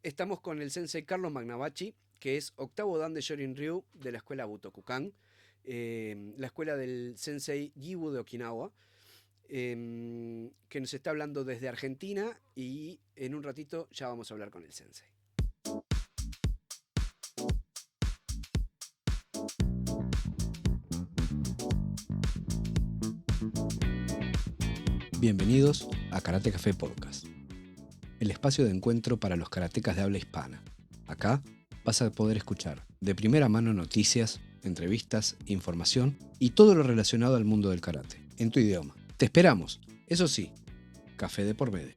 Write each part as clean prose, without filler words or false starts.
estamos con el sensei Carlos Magnavachi, que es octavo dan de Shorin-ryu de la escuela Butokukan, la escuela del sensei Gibu de Okinawa, que nos está hablando desde Argentina, y en un ratito ya vamos a hablar con el sensei. Bienvenidos a Karate Café Podcast, el espacio de encuentro para los karatecas de habla hispana. Acá vas a poder escuchar de primera mano noticias, entrevistas, información y todo lo relacionado al mundo del karate, en tu idioma. Te esperamos, eso sí, café de por medio.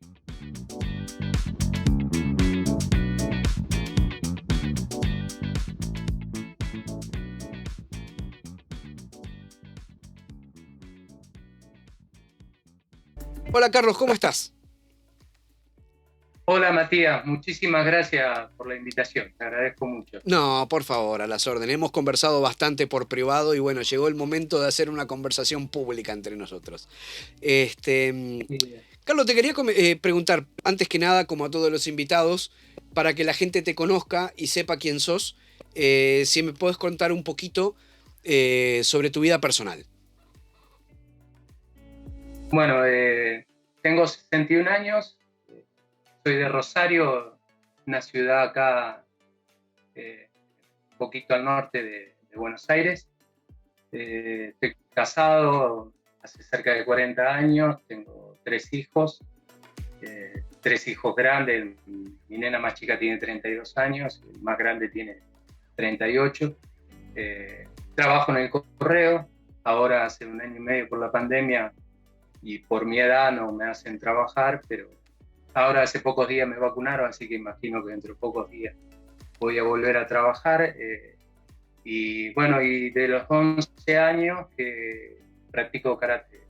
Hola Carlos, ¿cómo estás? Hola Matías, muchísimas gracias por la invitación, te agradezco mucho. No, por favor, a las órdenes. Hemos conversado bastante por privado y bueno, llegó el momento de hacer una conversación pública entre nosotros. Carlos, te quería preguntar, antes que nada, como a todos los invitados, para que la gente te conozca y sepa quién sos, si me puedes contar un poquito sobre tu vida personal. Bueno, tengo 61 años, soy de Rosario, una ciudad acá un poquito al norte de Buenos Aires. Estoy casado hace cerca de 40 años, tengo 3 hijos, 3 hijos grandes, mi nena más chica tiene 32 años, el más grande tiene 38. Trabajo en el correo, ahora hace 1 año y medio por la pandemia y por mi edad no me hacen trabajar, pero ahora hace pocos días me vacunaron, así que imagino que dentro de pocos días voy a volver a trabajar. Y bueno, y de los 11 años que practico karate,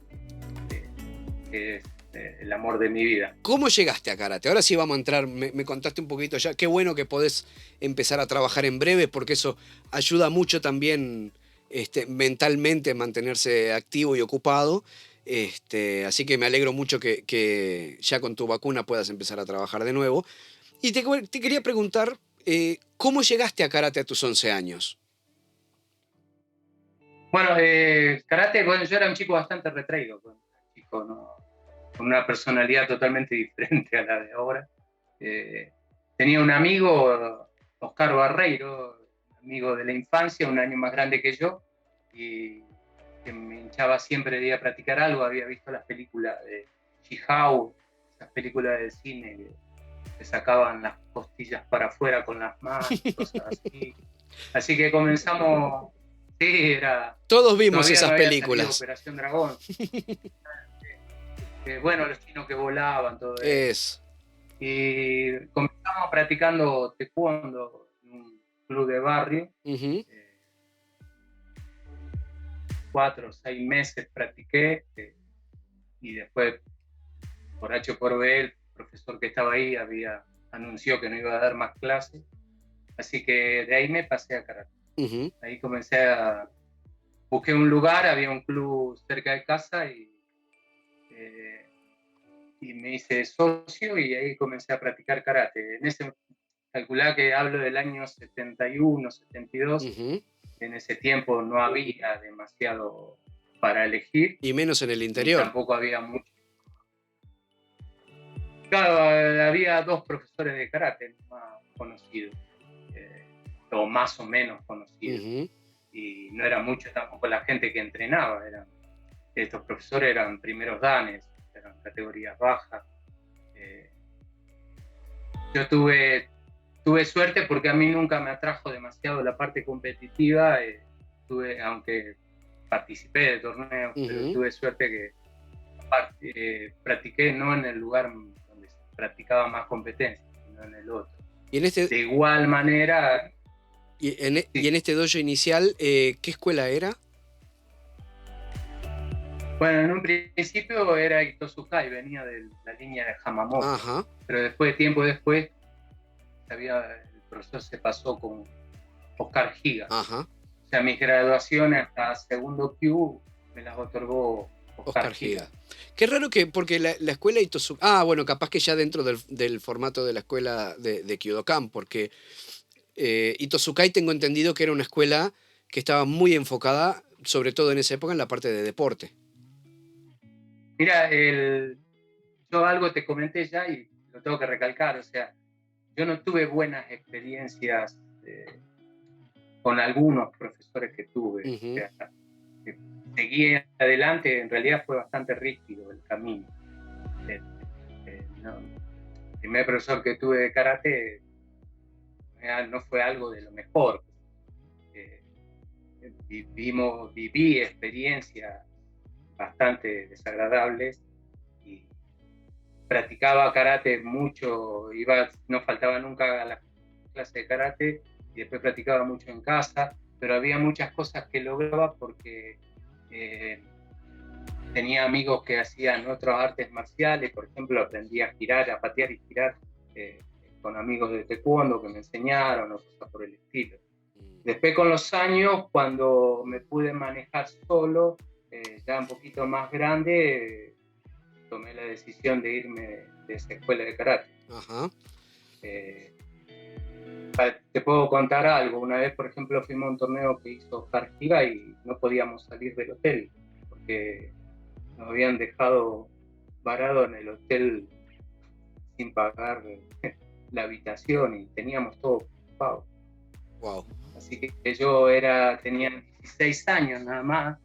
que es el amor de mi vida. ¿Cómo llegaste a karate? Ahora sí vamos a entrar, me contaste un poquito ya. Qué bueno que podés empezar a trabajar en breve, porque eso ayuda mucho también mentalmente a mantenerse activo y ocupado. Así que me alegro mucho que ya con tu vacuna puedas empezar a trabajar de nuevo. Y te quería preguntar, ¿cómo llegaste a karate a tus 11 años? Bueno, karate, bueno, yo era un chico bastante retraído, un chico, ¿no?, con una personalidad totalmente diferente a la de ahora. Tenía un amigo, Oscar Barreiro, amigo de la infancia, 1 año más grande que yo, y que me hinchaba siempre de ir a practicar algo. Había visto las películas de Chihao, esas películas de cine que sacaban las costillas para afuera con las manos, cosas así. Así que comenzamos, sí, era... Todos vimos todavía esas no había películas. salido Operación Dragón. Bueno, los chinos que volaban, todo eso. Es. Y comenzamos practicando taekwondo en un club de barrio. 4 o 6 meses practiqué, y después, por H o por B, el profesor que estaba ahí anunció que no iba a dar más clases, así que de ahí me pasé a karate. Ahí busqué un lugar, había un club cerca de casa y me hice socio y ahí comencé a practicar karate. Calculá que hablo del año 71, 72, en ese tiempo no había demasiado para elegir. Y menos en el interior. Tampoco había mucho. Claro, había 2 profesores de karate más conocidos, o más o menos conocidos. Y no era mucho tampoco la gente que entrenaba. Estos profesores eran primeros danes, eran categorías bajas. Yo tuve suerte porque a mí nunca me atrajo demasiado la parte competitiva. Aunque participé de torneos, pero tuve suerte que practiqué no en el lugar donde se practicaba más competencia, sino en el otro. Y de igual manera... ¿Y en este dojo inicial, qué escuela era? Bueno, en un principio era Itosukai, venía de la línea de Hamamoto. Ajá. Pero tiempo después, el profesor se pasó con Oscar Higa. Ajá. O sea, mis graduaciones hasta segundo Q me las otorgó Oscar Giga. Qué raro que, porque la escuela Itosukai... Ah, bueno, capaz que ya dentro del formato de la escuela de Kyodokan, porque Itosukai tengo entendido que era una escuela que estaba muy enfocada, sobre todo en esa época, en la parte de deporte. Mira, yo algo te comenté ya y lo tengo que recalcar, o sea, yo no tuve buenas experiencias con algunos profesores que tuve, o sea, seguí adelante, en realidad fue bastante rígido el camino. No, el primer profesor que tuve de karate no fue algo de lo mejor. Viví experiencias bastante desagradables y practicaba karate mucho, no faltaba nunca a la clase de karate y después practicaba mucho en casa, pero había muchas cosas que lograba porque tenía amigos que hacían otras artes marciales, por ejemplo, aprendí a girar, a patear y girar con amigos de taekwondo que me enseñaron o cosas por el estilo. Después con los años, cuando me pude manejar solo, ya un poquito más grande, tomé la decisión de irme de esa escuela de karate. Ajá. Te puedo contar algo. Una vez, por ejemplo, fuimos a un torneo que hizo Oscar Giga y no podíamos salir del hotel porque nos habían dejado varado en el hotel sin pagar la habitación y teníamos todo ocupado. Wow. Así que yo tenía 16 años nada más,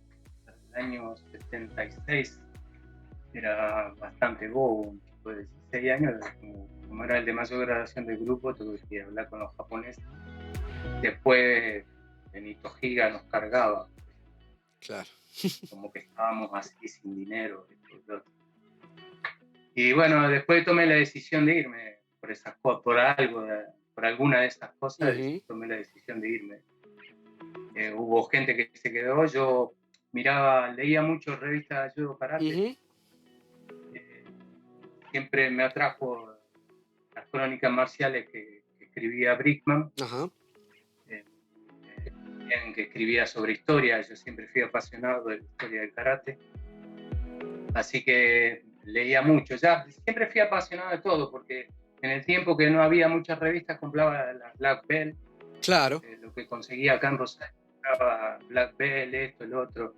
el año 76, era bastante bobo, un chico de 16 años, como era el de mayor graduación del grupo, tuve que hablar con los japoneses. Después Benito Giga nos cargaba. Claro. Como que estábamos así sin dinero. Y bueno, después tomé la decisión de irme por alguna de esas cosas, tomé la decisión de irme. Hubo gente que se quedó, yo leía mucho revistas de judo karate. Siempre me atrajo las crónicas marciales que escribía Brickman. Ajá. Que escribía sobre historia, yo siempre fui apasionado de la historia del karate, así que leía mucho, siempre fui apasionado de todo, porque en el tiempo que no había muchas revistas compraba las Black Belt, claro. Lo que conseguía acá en Rosario, compraba Black Belt, esto, el otro,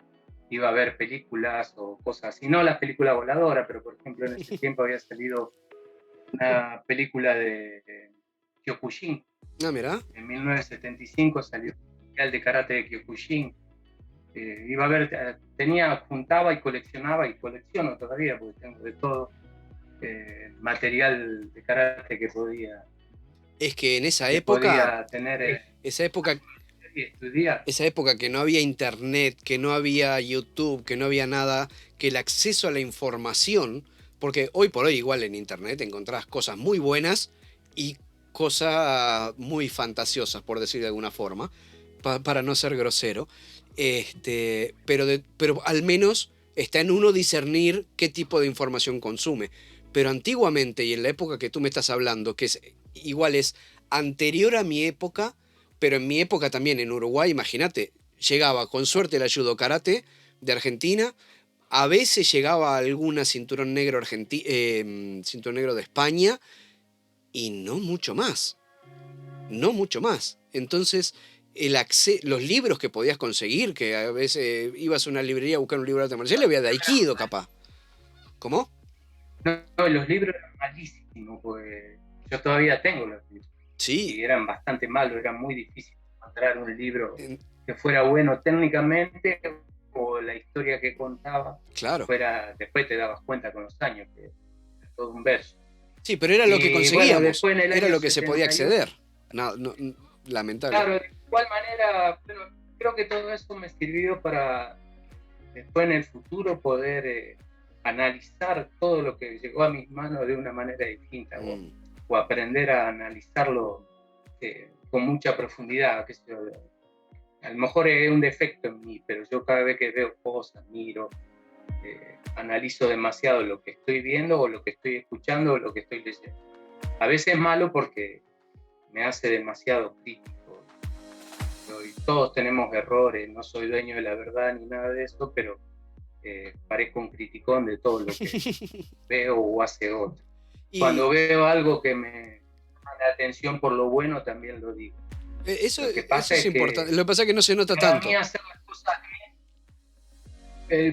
iba a ver películas o cosas así, no las películas voladoras, pero por ejemplo en ese tiempo había salido una película de Kyokushin. Mira. En 1975 salió de karate de Kyokushin. Iba a ver, juntaba y coleccionaba, y colecciono todavía porque tengo de todo material de karate que podía. Es que en esa época podía tener estudiar. Esa época que no había internet, que no había YouTube, que no había nada, que el acceso a la información, porque hoy por hoy igual en internet encontrás cosas muy buenas y cosas muy fantasiosas, por decir de alguna forma, para no ser grosero, pero al menos está en uno discernir qué tipo de información consume. Pero antiguamente, y en la época que tú me estás hablando, que es anterior a mi época, pero en mi época también en Uruguay, imagínate, llegaba con suerte el judo karate de Argentina, a veces llegaba alguna cinturón negro cinturón negro de España, y no mucho más. No mucho más. Entonces, los libros que podías conseguir, que a veces ibas a una librería a buscar un libro de arte marcial, había de Aikido, capaz. ¿Cómo? No, los libros eran malísimos, pues yo todavía tengo los libros. Sí. Y eran bastante malos, era muy difícil encontrar un libro que fuera bueno técnicamente o la historia que contaba. Claro. Después te dabas cuenta con los años que era todo un verso. Sí, pero era lo que conseguíamos, bueno, era lo que 78, se podía acceder. No, lamentable. Claro, de igual manera, bueno, creo que todo eso me sirvió para después en el futuro poder analizar todo lo que llegó a mis manos de una manera distinta o aprender a analizarlo con mucha profundidad. A lo mejor es un defecto en mí, pero yo cada vez que veo cosas, miro, analizo demasiado lo que estoy viendo o lo que estoy escuchando o lo que estoy leyendo. A veces es malo porque me hace demasiado crítico. Y todos tenemos errores, no soy dueño de la verdad ni nada de eso, pero parezco un criticón de todo lo que veo o hace otro. Y Cuando veo algo que me llama la atención por lo bueno, también lo digo. eso, Lo que eso pasa es es importante. que Lo que pasa es que no se nota para tanto. mí hacer las cosas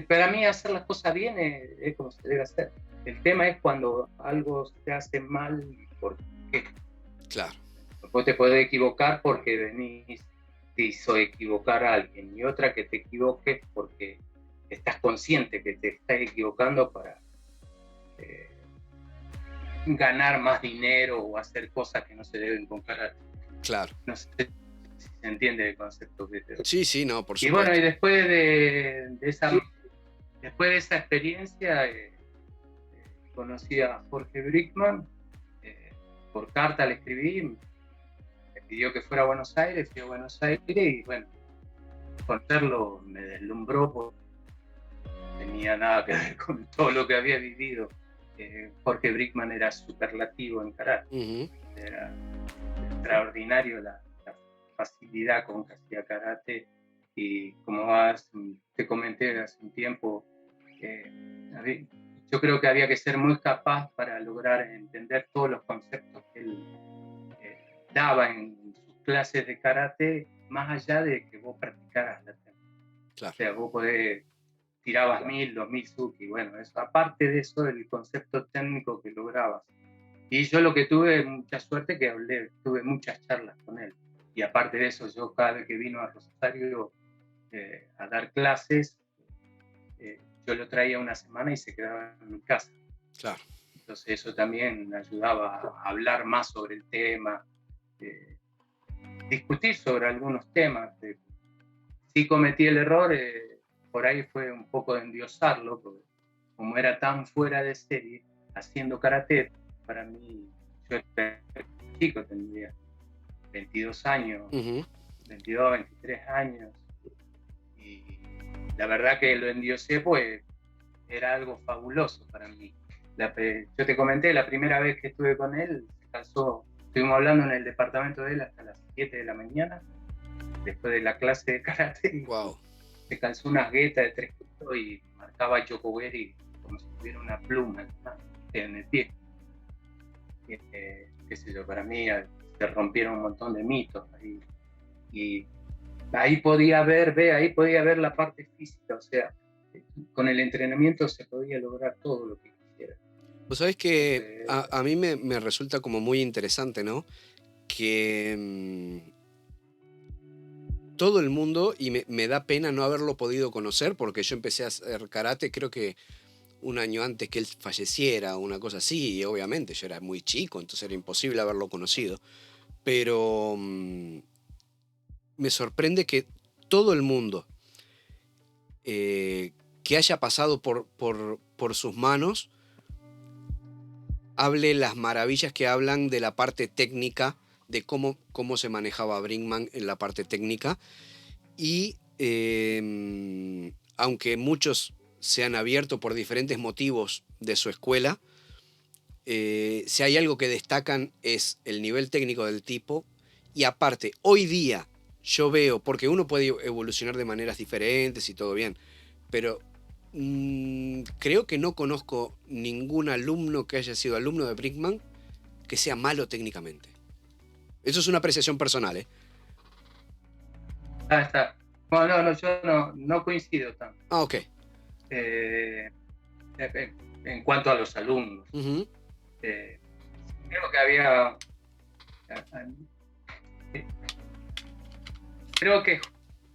para mí hacer las cosas bien es como se debe hacer. El tema es cuando algo se hace mal, ¿por qué? Claro, Vos te podés equivocar porque venís, te hizo equivocar a alguien, y otra que te equivoques porque estás consciente que te estás equivocando para eh, ganar más dinero o hacer cosas que no se deben comparar. claro. No sé si se entiende el concepto que te doy. Sí, no, por Y bueno, supuesto. y después de esa experiencia, conocí a Jorge Brickman, por carta le escribí, me pidió que fuera a Buenos Aires, fui a Buenos Aires y bueno, conocerlo me deslumbró porque no tenía nada que ver con todo lo que había vivido. Jorge Brickman era superlativo en karate, era extraordinario la facilidad con que hacía karate, y como te comenté hace un tiempo, yo creo que había que ser muy capaz para lograr entender todos los conceptos que él daba en sus clases de karate, más allá de que vos practicaras la técnica. Claro. O sea, vos tirabas 1000, 2000 Suki, bueno, eso, aparte de eso, el concepto técnico que lograbas. Y yo lo que tuve mucha suerte que tuve muchas charlas con él. Y aparte de eso, yo cada vez que vino a Rosario a dar clases, yo lo traía una semana y se quedaba en mi casa. Claro. Entonces eso también ayudaba a hablar más sobre el tema, discutir sobre algunos temas. Sí cometí el error, por ahí fue un poco de endiosarlo, porque como era tan fuera de serie, haciendo karate, para mí, yo era chico, tendría 22 años, 22, 23 años, y la verdad que lo endiosé, pues era algo fabuloso para mí. Yo te comenté, la primera vez que estuve con él, estuvimos hablando en el departamento de él hasta las 7 de la mañana, después de la clase de karate, y wow. se calzó unas guetas de 3 kilos y marcaba Yokogeri como si tuviera una pluma en el pie. Qué sé yo, para mí se rompieron un montón de mitos ahí. Y ahí podía ver la parte física, o sea, con el entrenamiento se podía lograr todo lo que quisiera. Vos sabés que a mí me resulta como muy interesante, ¿no? Que todo el mundo, y me da pena no haberlo podido conocer, porque yo empecé a hacer karate creo que un año antes que él falleciera, una cosa así, y obviamente yo era muy chico, entonces era imposible haberlo conocido. Pero me sorprende que todo el mundo que haya pasado por sus manos hable las maravillas que hablan de la parte técnica, de cómo se manejaba Brinkman en la parte técnica. Y aunque muchos se han abierto por diferentes motivos de su escuela, si hay algo que destacan es el nivel técnico del tipo. Y aparte, hoy día yo veo, porque uno puede evolucionar de maneras diferentes y todo bien, pero creo que no conozco ningún alumno que haya sido alumno de Brinkman que sea malo técnicamente. Eso es una apreciación personal, ¿eh? Ah, está. Bueno, yo no coincido tanto. Ah, ok. En cuanto a los alumnos. Creo que había... Creo que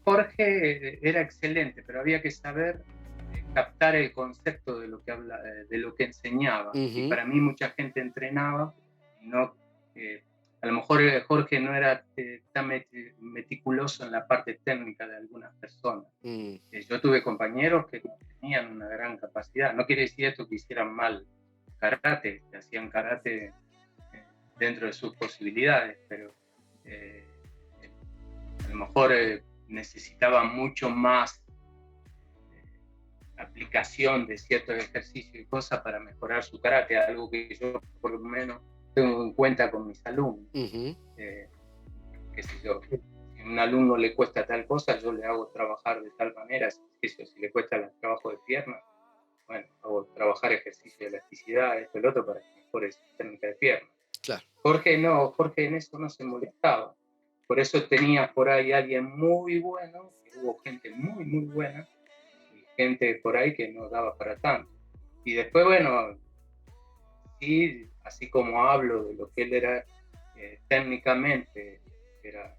Jorge era excelente, pero había que saber captar el concepto de lo que de lo que enseñaba. Y para mí mucha gente entrenaba y no, a lo mejor Jorge no era tan meticuloso en la parte técnica de algunas personas. Yo tuve compañeros que tenían una gran capacidad. No quiere decir esto que hicieran mal karate, que hacían karate dentro de sus posibilidades, pero a lo mejor necesitaban mucho más aplicación de ciertos ejercicios y cosas para mejorar su karate, algo que yo por lo menos tengo en cuenta con mis alumnos. Qué sé yo, si Si a un alumno le cuesta tal cosa, yo le hago trabajar de tal manera, si le cuesta el trabajo de pierna, bueno, hago trabajar ejercicio de elasticidad, esto, el otro, para que mejore su técnica de pierna. Claro. Jorge no, Jorge en eso no se molestaba. Por eso tenía por ahí alguien muy bueno, que hubo gente muy, muy buena, y gente por ahí que no daba para tanto. Y después, bueno, sí, así como hablo de lo que él era técnicamente, era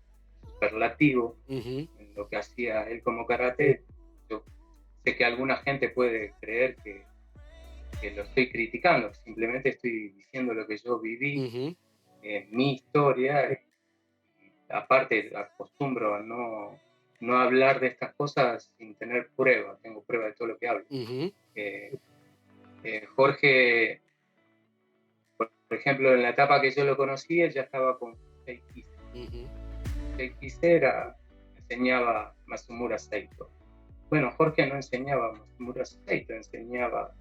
superlativo Ujú. en lo que hacía él como karate, yo sé que alguna gente puede creer que lo estoy criticando, simplemente estoy diciendo lo que yo viví, Ujú. mi historia. Aparte, acostumbro a no hablar de estas cosas sin tener pruebas, tengo pruebas de todo lo que hablo. Ujú. Eh, Jorge, por ejemplo, en la etapa que yo lo conocí, él ya estaba con Seikise. Ujú. Seikise enseñaba Masumura Saito. Bueno, Jorge no enseñaba Masumura Saito, enseñaba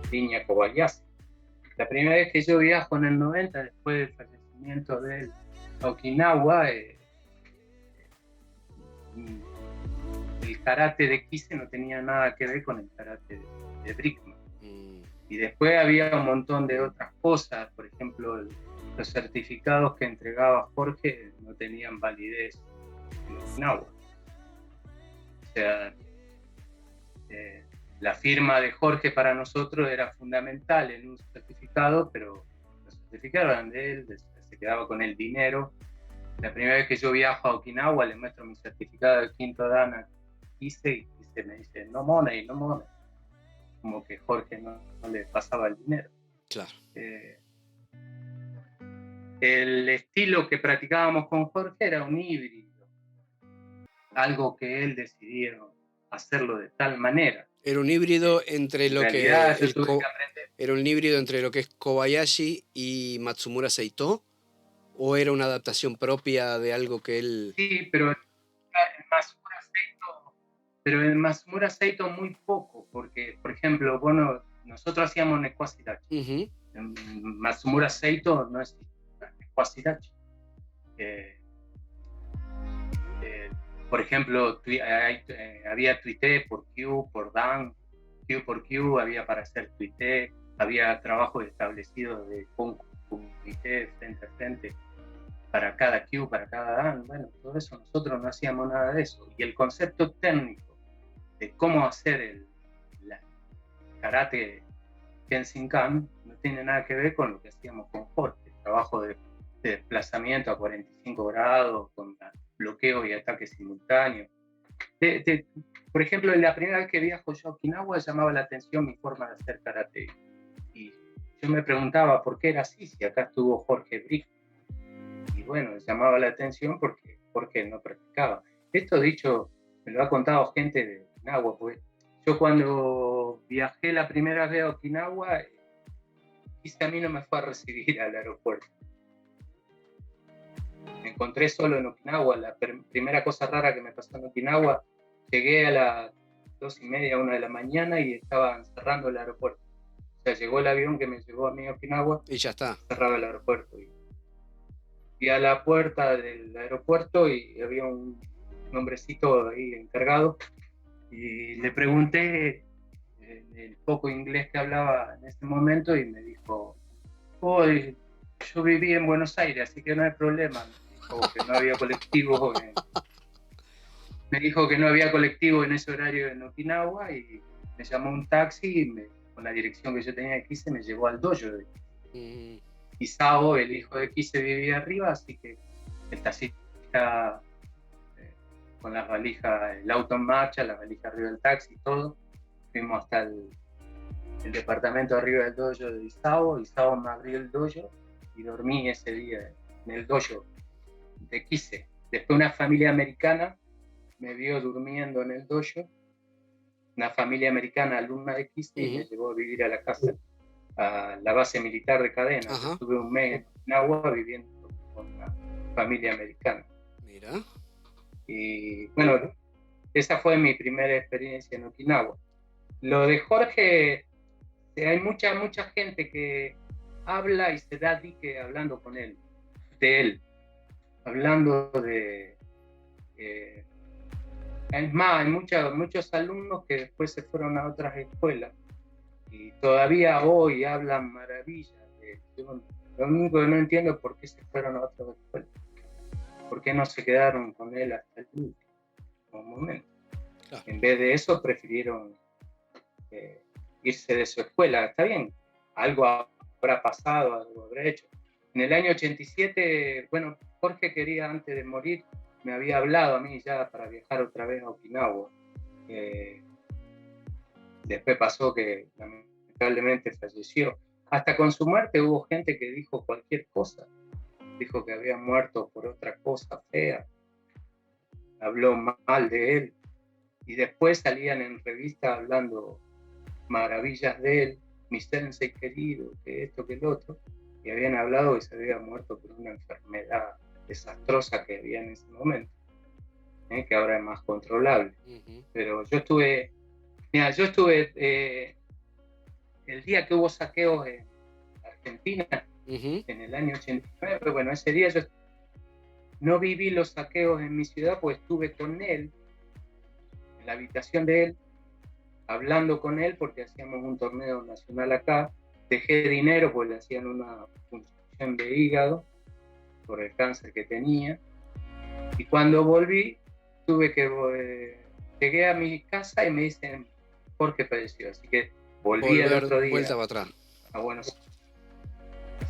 Rinya Kobayashi. La primera vez que yo viajo en el 90, después del fallecimiento de él a Okinawa, el karate de Kise no tenía nada que ver con el karate de Brickman. Y después había un montón de otras cosas, por ejemplo, los certificados que entregaba Jorge no tenían validez en Okinawa. O sea, la firma de Jorge para nosotros era fundamental en un certificado, pero los certificados eran de él, se quedaba con el dinero. La primera vez que yo viajo a Okinawa le muestro mi certificado de quinto dan a Kise y Kise me dice, no money, no money. Como que Jorge no le pasaba el dinero. Claro. El estilo que practicábamos con Jorge era un híbrido, algo que él decidió hacerlo de tal manera. Era un híbrido entre En lo realidad, que yo tuve que aprender. era un híbrido entre lo que es Kobayashi y Matsumura Seito, o era una adaptación propia de algo que él. Sí, pero en Masumura Seito muy poco, porque, por ejemplo, bueno, nosotros hacíamos Nekwasidachi. Uh-huh. En Masumura Seito no es Nekwasidachi. Por ejemplo, había tuité por Q, por Dan, Q por Q, había para hacer tuité, había trabajos establecidos de comité frente a frente para cada Q, para cada Dan. Bueno, todo eso nosotros no hacíamos nada de eso. Y el concepto técnico de cómo hacer el karate Kenshinkan no tiene nada que ver con lo que hacíamos con Jorge, el trabajo de desplazamiento a 45 grados, con bloqueo y ataque simultáneo. Por ejemplo, la primera vez que viajo yo a Okinawa llamaba la atención mi forma de hacer karate. Y yo me preguntaba por qué era así, si acá estuvo Jorge Brick. Y bueno, llamaba la atención porque Jorge no practicaba. Esto dicho, me lo ha contado gente de Okinawa, pues yo cuando viajé la primera vez a Okinawa, Kise a mí no me fue a recibir al aeropuerto. Me encontré solo en Okinawa. La primera cosa rara que me pasó en Okinawa, llegué a las 2:30, 1 de la mañana y estaban cerrando el aeropuerto. O sea, llegó el avión que me llevó a mí a Okinawa Y ya está. Cerraba el aeropuerto. Y a la puerta del aeropuerto y había un hombrecito ahí encargado y le pregunté el poco inglés que hablaba en ese momento y me dijo, hoy yo viví en Buenos Aires, así que no hay problema. Me dijo que no había colectivo. Me dijo que no había colectivo en ese horario en Okinawa y me llamó un taxi y con la dirección que yo tenía de Kise me llevó al dojo de Isao, el hijo de Kise, vivía arriba, así que el taxista con las valijas, el auto en marcha, las valijas arriba del taxi y todo, fuimos hasta el departamento arriba del dojo de Isao. Isao me abrió el dojo y dormí ese día en el dojo de Kise. Después una familia americana me vio durmiendo en el dojo, una familia americana alumna de Kise, y me llevó a vivir a la casa, a la base militar de Cadena. Estuve un mes en Okinawa viviendo con una familia americana. Mira. Y bueno, esa fue mi primera experiencia en Okinawa. Lo de Jorge, hay mucha gente que habla y se da dique hablando con él, de él, hablando de Eh, es más, hay muchos alumnos que después se fueron a otras escuelas y todavía hoy hablan maravillas. Lo único que no entiendo es por qué se fueron a otras escuelas. ¿Por qué no se quedaron con él hasta el último momento? Claro. En vez de eso, prefirieron irse de su escuela. Está bien, algo habrá pasado, algo habrá hecho. En el año 87, bueno, Jorge quería, antes de morir, me había hablado a mí ya para viajar otra vez a Okinawa. Después pasó que lamentablemente falleció. Hasta con su muerte hubo gente que dijo cualquier cosa. Dijo que había muerto por otra cosa fea. Habló mal de él. Y después salían en revistas hablando maravillas de él, mi sensei querido, que esto, que el otro. Y habían hablado que se había muerto por una enfermedad desastrosa que había en ese momento, que ahora es más controlable. Uh-huh. Pero yo estuve el día que hubo saqueos en Argentina, uh-huh, en el año 89, bueno, ese día yo no viví los saqueos en mi ciudad, pues estuve con él, en la habitación de él, hablando con él porque hacíamos un torneo nacional acá. Dejé dinero porque le hacían una punción de hígado por el cáncer que tenía. Y cuando volví, llegué a mi casa y me dicen, Jorge falleció. Así que volví el otro día. Vuelta para atrás.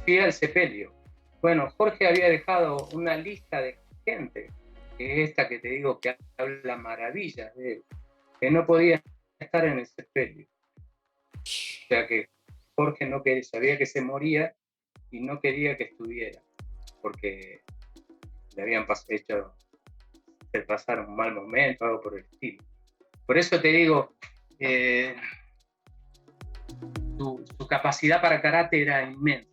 Fui al sepelio. Bueno, Jorge había dejado una lista de gente, que es esta que te digo que habla maravillas de él, que no podía estar en el sepelio. O sea que Jorge no quería, sabía que se moría y no quería que estuviera, porque le habían hecho pasar un mal momento, algo por el estilo. Por eso te digo, su capacidad para karate era inmensa.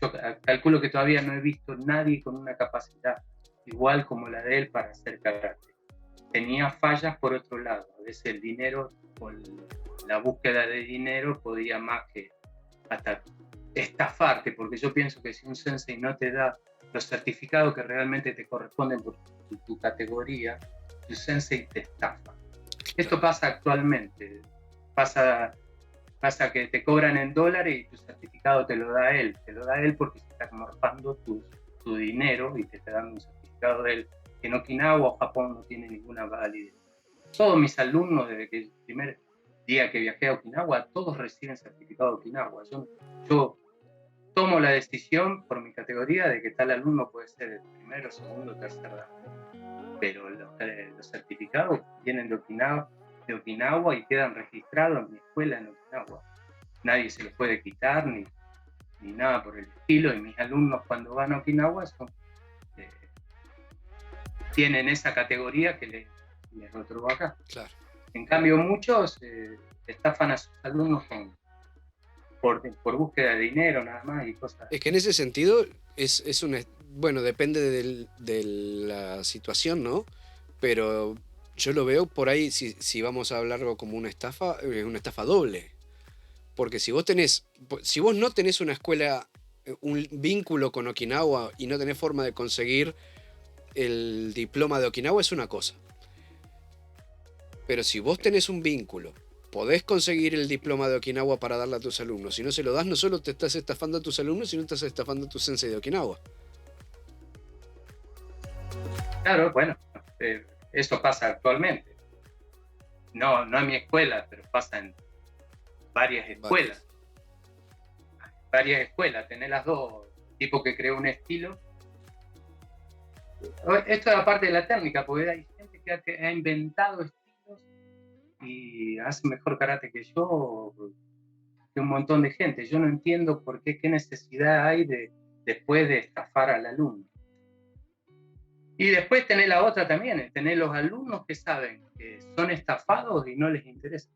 Yo calculo que todavía no he visto nadie con una capacidad igual como la de él para hacer karate. Tenía fallas por otro lado. A veces el dinero, o la búsqueda de dinero, podía más que hasta estafarte, porque yo pienso que si un sensei no te da los certificados que realmente te corresponden por tu categoría, tu sensei te estafa. Esto pasa actualmente. Pasa que te cobran en dólares y tu certificado te lo da él. Te lo da él porque se está morfando tu dinero y te está dando un certificado de él. Que en Okinawa o Japón no tiene ninguna validez. Todos mis alumnos, desde que el primer día que viajé a Okinawa, todos reciben certificado de Okinawa. Yo tomo la decisión por mi categoría de que tal alumno puede ser el primero, segundo, tercer dan. Pero los certificados vienen de Okinawa y quedan registrados en mi escuela en Okinawa. Nadie se los puede quitar ni nada por el estilo. Y mis alumnos cuando van a Okinawa tienen esa categoría que les otorgó acá. Claro. En cambio, muchos estafan a sus alumnos por búsqueda de dinero nada más y cosas. Es que en ese sentido bueno, depende de la situación, ¿no? Pero yo lo veo por ahí, si vamos a hablarlo como una estafa, es una estafa doble. Porque si vos no tenés una escuela, un vínculo con Okinawa y no tenés forma de conseguir el diploma de Okinawa, es una cosa. Pero si vos tenés un vínculo, podés conseguir el diploma de Okinawa para darle a tus alumnos. Si no se lo das, no solo te estás estafando a tus alumnos, sino estás estafando a tu sensei de Okinawa. Claro, bueno, eso pasa actualmente. No en mi escuela, pero pasa en varias escuelas. Varias escuelas, tenés las dos. Tipo que creó un estilo. Esto es aparte de la técnica, porque hay gente que ha inventado estilos y hace mejor karate que yo, que un montón de gente. Yo no entiendo qué necesidad hay después de estafar al alumno. Y después tenés la otra también, tenés los alumnos que saben que son estafados y no les interesa.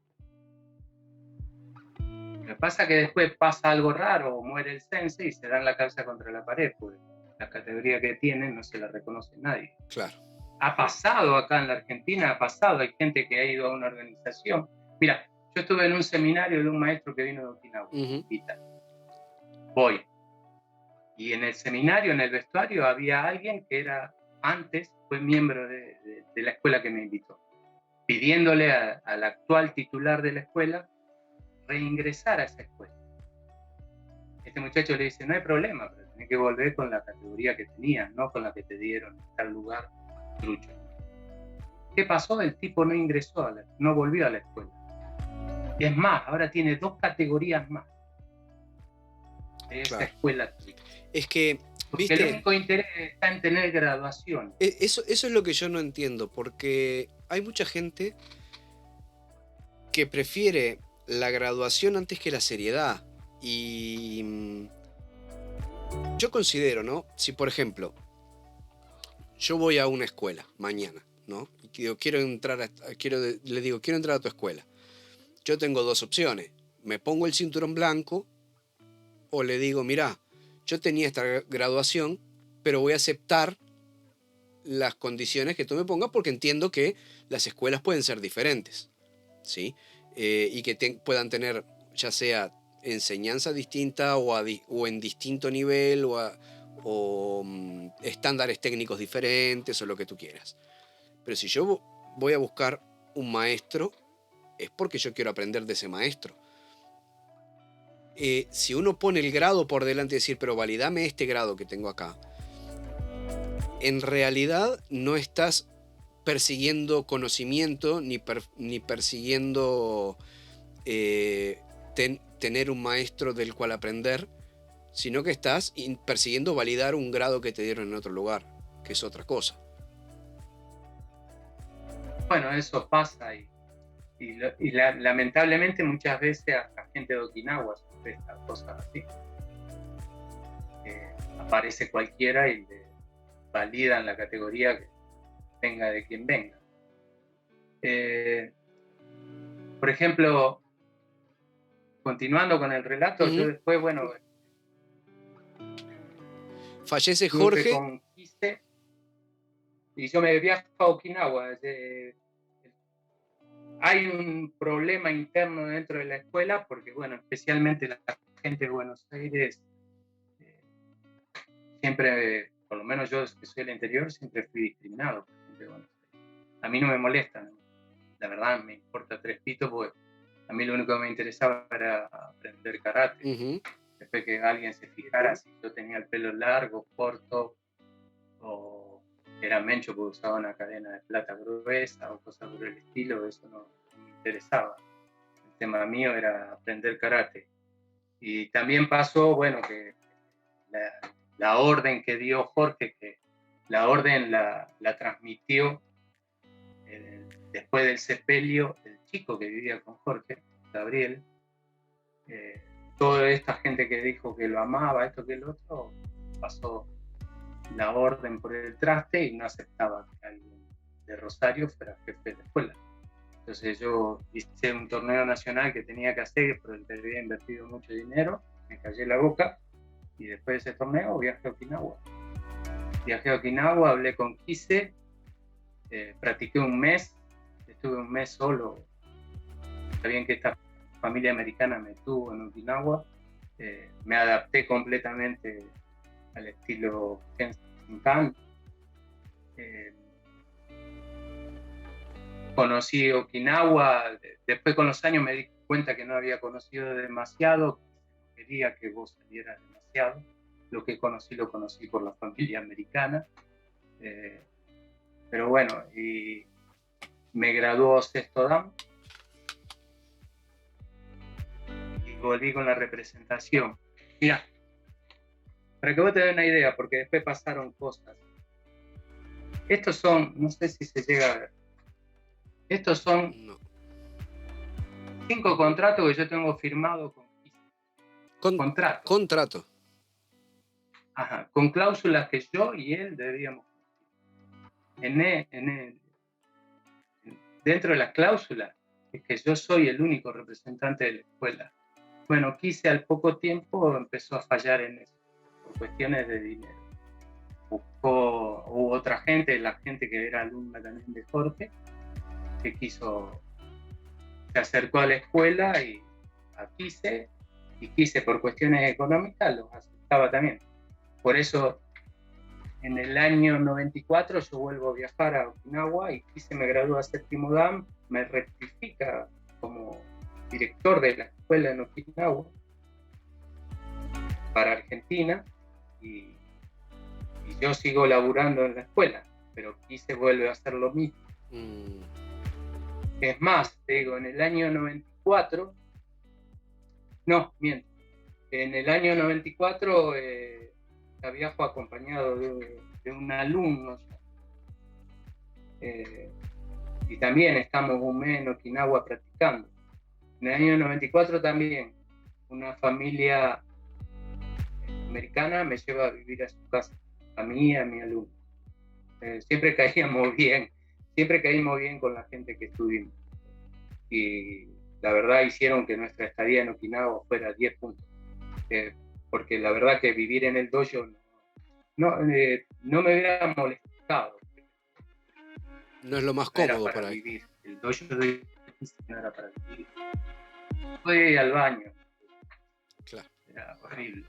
Lo que pasa es que después pasa algo raro, o muere el sensei y se dan la cabeza contra la pared, porque la categoría que tienen no se la reconoce nadie. Claro. Ha pasado acá en la Argentina, hay gente que ha ido a una organización. Mira, yo estuve en un seminario de un maestro que vino de Okinawa, Voy. Y en el seminario, en el vestuario, había alguien que era antes fue miembro de la escuela que me invitó, pidiéndole al actual titular de la escuela reingresar a esa escuela. Este muchacho le dice, no hay problema, pero tenés que volver con la categoría que tenías, no con la que te dieron en tal lugar, trucho. ¿Qué pasó? El tipo no ingresó, no volvió a la escuela. Es más, ahora tiene 2 categorías más de esa escuela. Es que, porque el único interés está en tener graduación. Eso es lo que yo no entiendo, porque hay mucha gente que prefiere la graduación antes que la seriedad. Y yo considero, ¿no? Si, por ejemplo, yo voy a una escuela mañana, ¿no? Y digo, quiero entrar a tu escuela. Yo tengo 2 opciones. Me pongo el cinturón blanco o le digo, mirá, yo tenía esta graduación, pero voy a aceptar las condiciones que tú me pongas porque entiendo que las escuelas pueden ser diferentes, ¿sí? Y que puedan tener ya sea enseñanza distinta o en distinto nivel o estándares técnicos diferentes o lo que tú quieras. Pero si yo voy a buscar un maestro, es porque yo quiero aprender de ese maestro. Si uno pone el grado por delante y decir, pero validame este grado que tengo acá, en realidad no estás persiguiendo conocimiento ni persiguiendo tener un maestro del cual aprender, sino que estás persiguiendo validar un grado que te dieron en otro lugar, que es otra cosa. Bueno, eso pasa y lamentablemente muchas veces hasta gente de Okinawa sufre estas cosas así. Aparece cualquiera y le validan la categoría que venga de quien venga. Por ejemplo, continuando con el relato, yo después, bueno... Fallece Jorge. Con Kise, y yo me viajo a Okinawa. Hay un problema interno dentro de la escuela porque, bueno, especialmente la gente de Buenos Aires, siempre, por lo menos yo que soy del interior, siempre fui discriminado por gente de Buenos Aires. A mí no me molestan, la verdad me importa 3 pitos porque a mí lo único que me interesaba era aprender karate. Después que alguien se fijara si yo tenía el pelo largo, corto, o era mencho porque usaba una cadena de plata gruesa o cosas por el estilo, eso no me interesaba. El tema mío era aprender karate. Y también pasó, bueno, que la orden que dio Jorge, que la orden la transmitió después del sepelio el chico que vivía con Jorge, Gabriel. Toda esta gente que dijo que lo amaba, esto que el otro, pasó la orden por el traste y no aceptaba que alguien de Rosario fuera jefe de la escuela. Entonces yo hice un torneo nacional que tenía que hacer, pero le había invertido mucho dinero, me callé la boca y después de ese torneo viajé a Okinawa. Hablé con Kise, practiqué un mes, estuve un mes solo. Está bien que esta familia americana me tuvo en Okinawa, me adapté completamente al estilo Kensington. Conocí Okinawa, después con los años me di cuenta que no había conocido demasiado, quería que vos salieras demasiado. Lo que conocí lo conocí por la familia americana. Pero bueno, y me graduó sexto dan y volví con la representación. Mira, para que vos te des una idea, porque después pasaron cosas. Estos son, no sé si se llega a ver, estos son 5 contratos que yo tengo firmados con Contrato. Ajá, con cláusulas que yo y él debíamos. Dentro de las cláusulas es que yo soy el único representante de la escuela. Bueno, Kise al poco tiempo empezó a fallar en eso, por cuestiones de dinero. Hubo otra gente, la gente que era alumna también de Jorge, que se acercó a la escuela y a Kise, y Kise por cuestiones económicas los aceptaba también. Por eso en el año 94 yo vuelvo a viajar a Okinawa y Kise me gradúa séptimo dan, me rectifica como director de la escuela en Okinawa para Argentina y yo sigo laburando en la escuela, pero Kise vuelve a hacer lo mismo. Es más, te digo, en el año 94, no, miento, en el año 94 viajo acompañado de un alumno y también estamos un mes en Okinawa practicando. En el año 94 también una familia americana me lleva a vivir a su casa, a mí y a mi alumno. Siempre caímos bien con la gente que estuvimos. Y la verdad hicieron que nuestra estadía en Okinawa fuera 10 puntos. Porque la verdad que vivir en el dojo no me hubiera molestado. No es lo más cómodo para vivir. El dojo de no era para vivir. Fui al baño. Claro. Era horrible.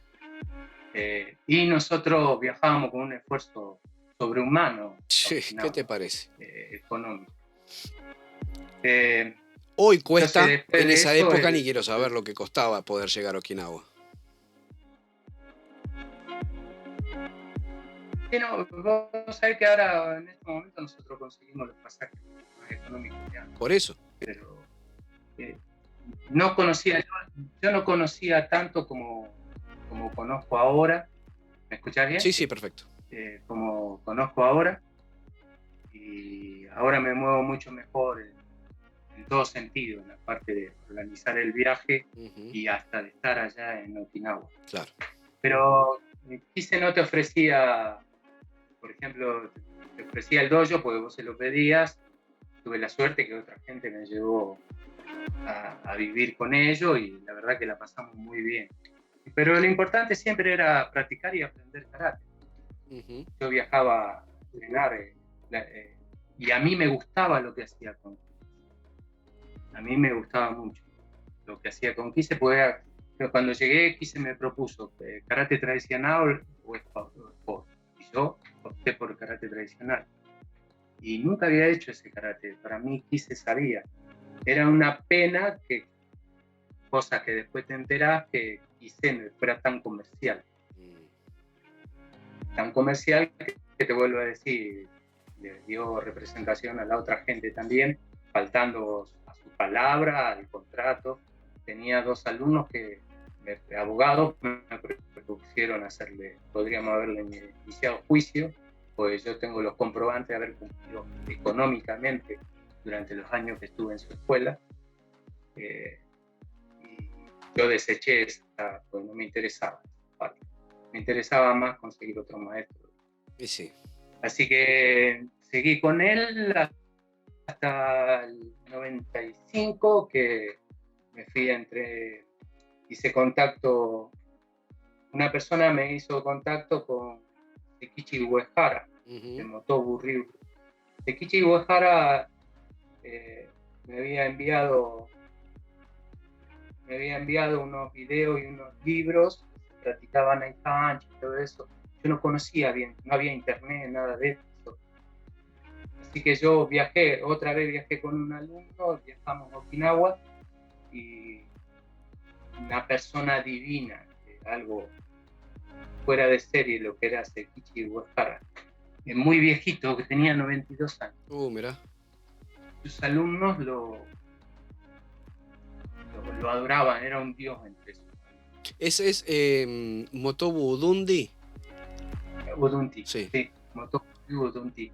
Y nosotros viajábamos con un esfuerzo sobrehumano. Sí, ¿qué te parece? Económico. Hoy cuesta, en esa época ni quiero saber lo que costaba poder llegar a Okinawa. Sí, no, vos sabés que ahora en este momento nosotros conseguimos los pasajes más económicos ya. Por eso. Pero no conocía, yo no conocía tanto como conozco ahora. ¿Me escuchás bien? Sí, perfecto. Como conozco ahora. Y ahora me muevo mucho mejor en todo sentido, en la parte de organizar el viaje y hasta de estar allá en Okinawa. Claro. Pero Kise no te ofrecía, por ejemplo, te ofrecía el dojo porque vos se lo pedías. Tuve la suerte que otra gente me llevó a vivir con ellos y la verdad que la pasamos muy bien. Pero lo importante siempre era practicar y aprender karate. Yo viajaba a entrenar y a mí me gustaba lo que hacía con Kise. A mí me gustaba mucho lo que hacía con Kise, porque cuando llegué Kise me propuso karate tradicional o sport. Y yo opté por karate tradicional. Y nunca había hecho ese karate. Para mí Kise sabía. Era una pena que, cosa que después te enterás, que Kise no fuera tan comercial. Tan comercial que te vuelvo a decir, le dio representación a la otra gente también, faltando a su palabra, al contrato. Tenía 2 alumnos abogados, me propusieron hacerle, podríamos haberle iniciado juicio, pues yo tengo los comprobantes de haber cumplido económicamente durante los años que estuve en su escuela. Y yo deseché esa, pues no me interesaba. Me interesaba más conseguir otro maestro. Y sí. Así que seguí con él hasta el 95, que me fui hice contacto, una persona me hizo contacto con Sekichi Uehara, de Motobu Ryu. Sekichi Uehara me había enviado unos videos y unos libros, practicaban Nai Hanchi y todo eso. Yo no conocía bien, no había internet, nada de eso. Así que yo otra vez viajé con un alumno, viajamos a Okinawa y una persona divina, algo fuera de serie lo que era Sekichi Uehara. Muy viejito, que tenía 92 años. Mirá. Sus alumnos lo adoraban, era un dios entre ellos. ¿Ese es Motobu Udunti? Udunti, sí. Motobu Udunti.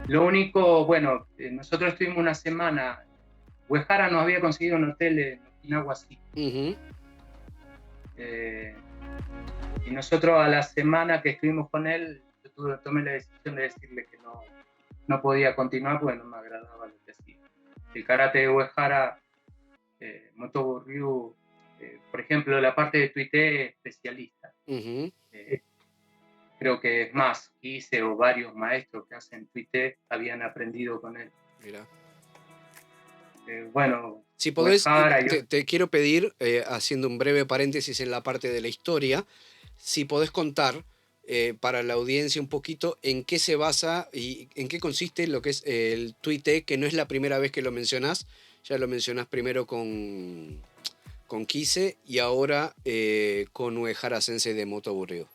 Lo único, bueno, nosotros estuvimos una semana. Uehara nos había conseguido un hotel en Okinawa City. Y nosotros a la semana que estuvimos con él, yo tomé la decisión de decirle que no podía continuar porque no me agradaba lo que hacía. El karate de Uehara, Motobu Ryu, por ejemplo, la parte de Tuité es especialista. Creo que es más, Kise o varios maestros que hacen Tuité habían aprendido con él. Mirá. Bueno, si podés, te quiero pedir, haciendo un breve paréntesis en la parte de la historia, si podés contar para la audiencia un poquito en qué se basa y en qué consiste lo que es el Tuité, que no es la primera vez que lo mencionás, ya lo mencionás primero con Kise y ahora con Uehara Sensei de Moto Aburrido.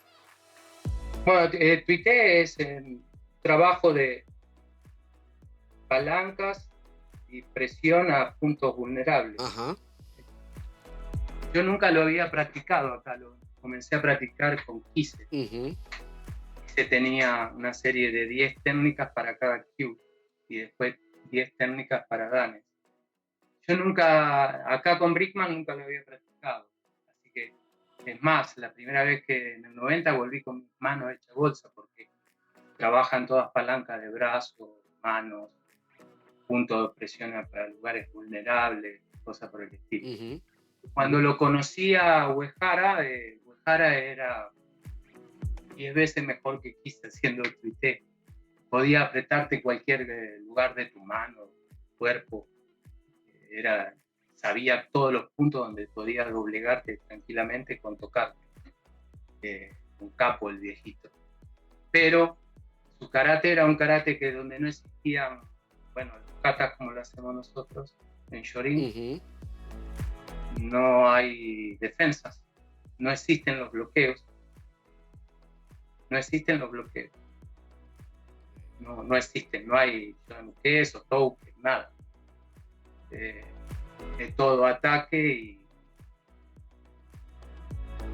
Bueno, Tuité es trabajo de palancas y presión a puntos vulnerables. Ajá. Yo nunca lo había practicado acá, lo comencé a practicar con Kise. Uh-huh. Kise tenía una serie de 10 técnicas para cada cue y después 10 técnicas para danes. Yo nunca, acá con Brickman nunca lo había practicado, así que es más, la primera vez que en el 90 volví con mis manos hechas bolsa porque trabajan todas palancas de brazos, manos, puntos de presión para lugares vulnerables, cosas por el estilo. Uh-huh. Cuando lo conocí a Uehara, Uehara era 10 veces mejor que Kise haciendo el Tuité. Podía apretarte cualquier lugar de tu mano, cuerpo. Sabía todos los puntos donde podías doblegarte tranquilamente con tocar un capo, el viejito. Pero su karate era un karate que donde no existían, bueno, los katas como lo hacemos nosotros en Shorin, no hay defensas, no existen los bloqueos. No existen los bloqueos. No existen, no hay bloqueos o toques, nada. Es todo ataque y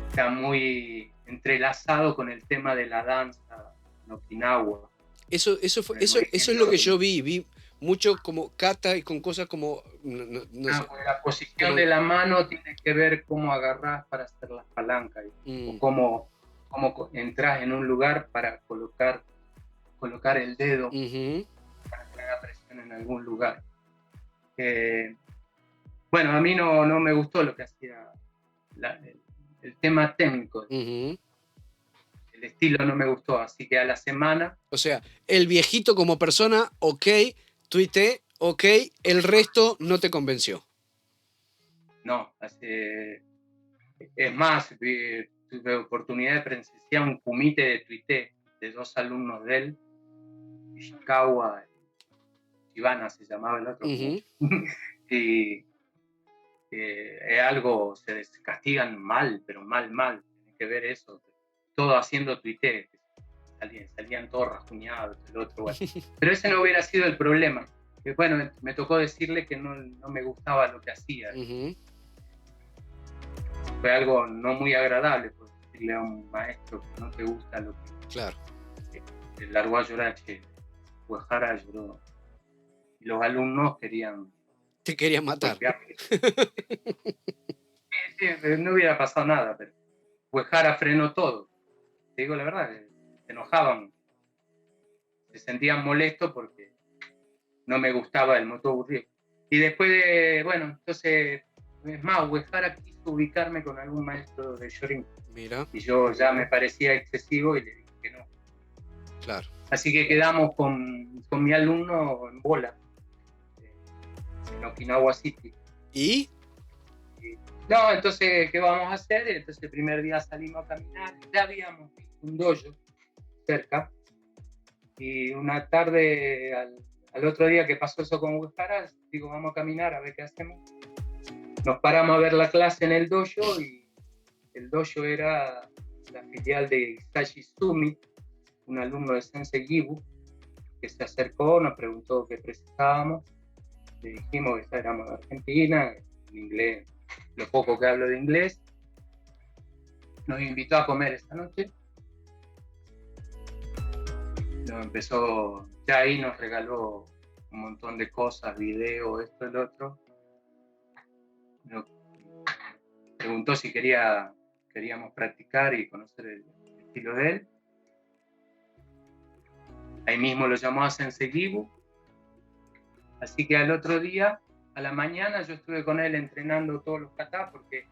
está muy entrelazado con el tema de la danza en Okinawa. Eso es lo que yo vi mucho como kata y con cosas como no sé, la posición de la mano tiene que ver cómo agarrás para hacer las palancas o cómo entras en un lugar para colocar el dedo para que haga presión en algún lugar. Bueno, a mí no me gustó lo que hacía el tema técnico. El estilo no me gustó, así que a la semana... O sea, el viejito como persona, ok, Tuité, ok, el resto no te convenció. No, es más, tuve oportunidad de presenciar un kumite de Tuité de 2 alumnos de él, Ishikawa, Shibana se llamaba el otro, y es algo, se castigan mal, pero mal, tienen que ver eso, todo haciendo Tuité, salían todos rajuñados, el otro, bueno. Pero ese no hubiera sido el problema. Bueno, me tocó decirle que no me gustaba lo que hacía. Fue algo no muy agradable, pues, decirle a un maestro que no te gusta lo que... Claro. El largó a llorar, Uehara lloró. Y los alumnos querían... Te querían matar. Sí, no hubiera pasado nada, pero Uehara frenó todo. Te digo la verdad, se enojaban. Se sentían molestos porque no me gustaba el Moto Aburrido. Y después bueno, entonces, es más, Uehara quiso ubicarme con algún maestro de Shorin. Mira. Y yo ya me parecía excesivo y le dije que no. Claro. Así que quedamos con mi alumno en bola, en Okinawa City. ¿Y? No, entonces, ¿qué vamos a hacer? Entonces el primer día salimos a caminar, ya habíamos visto un dojo cerca, y una tarde, al otro día que pasó eso con Uehara, digo, vamos a caminar a ver qué hacemos. Nos paramos a ver la clase en el dojo, y el dojo era la filial de Hisashi Sumi, un alumno de Sensei Gibu, que se acercó, nos preguntó qué precisábamos, le dijimos que éramos de Argentina, en inglés, lo poco que hablo de inglés, nos invitó a comer esta noche, ya ahí nos regaló un montón de cosas, videos, esto, el otro, nos preguntó si queríamos practicar y conocer el estilo de él. Ahí mismo lo llamó a Sensei Gibu. Así que al otro día, a la mañana, yo estuve con él entrenando todos los katas, porque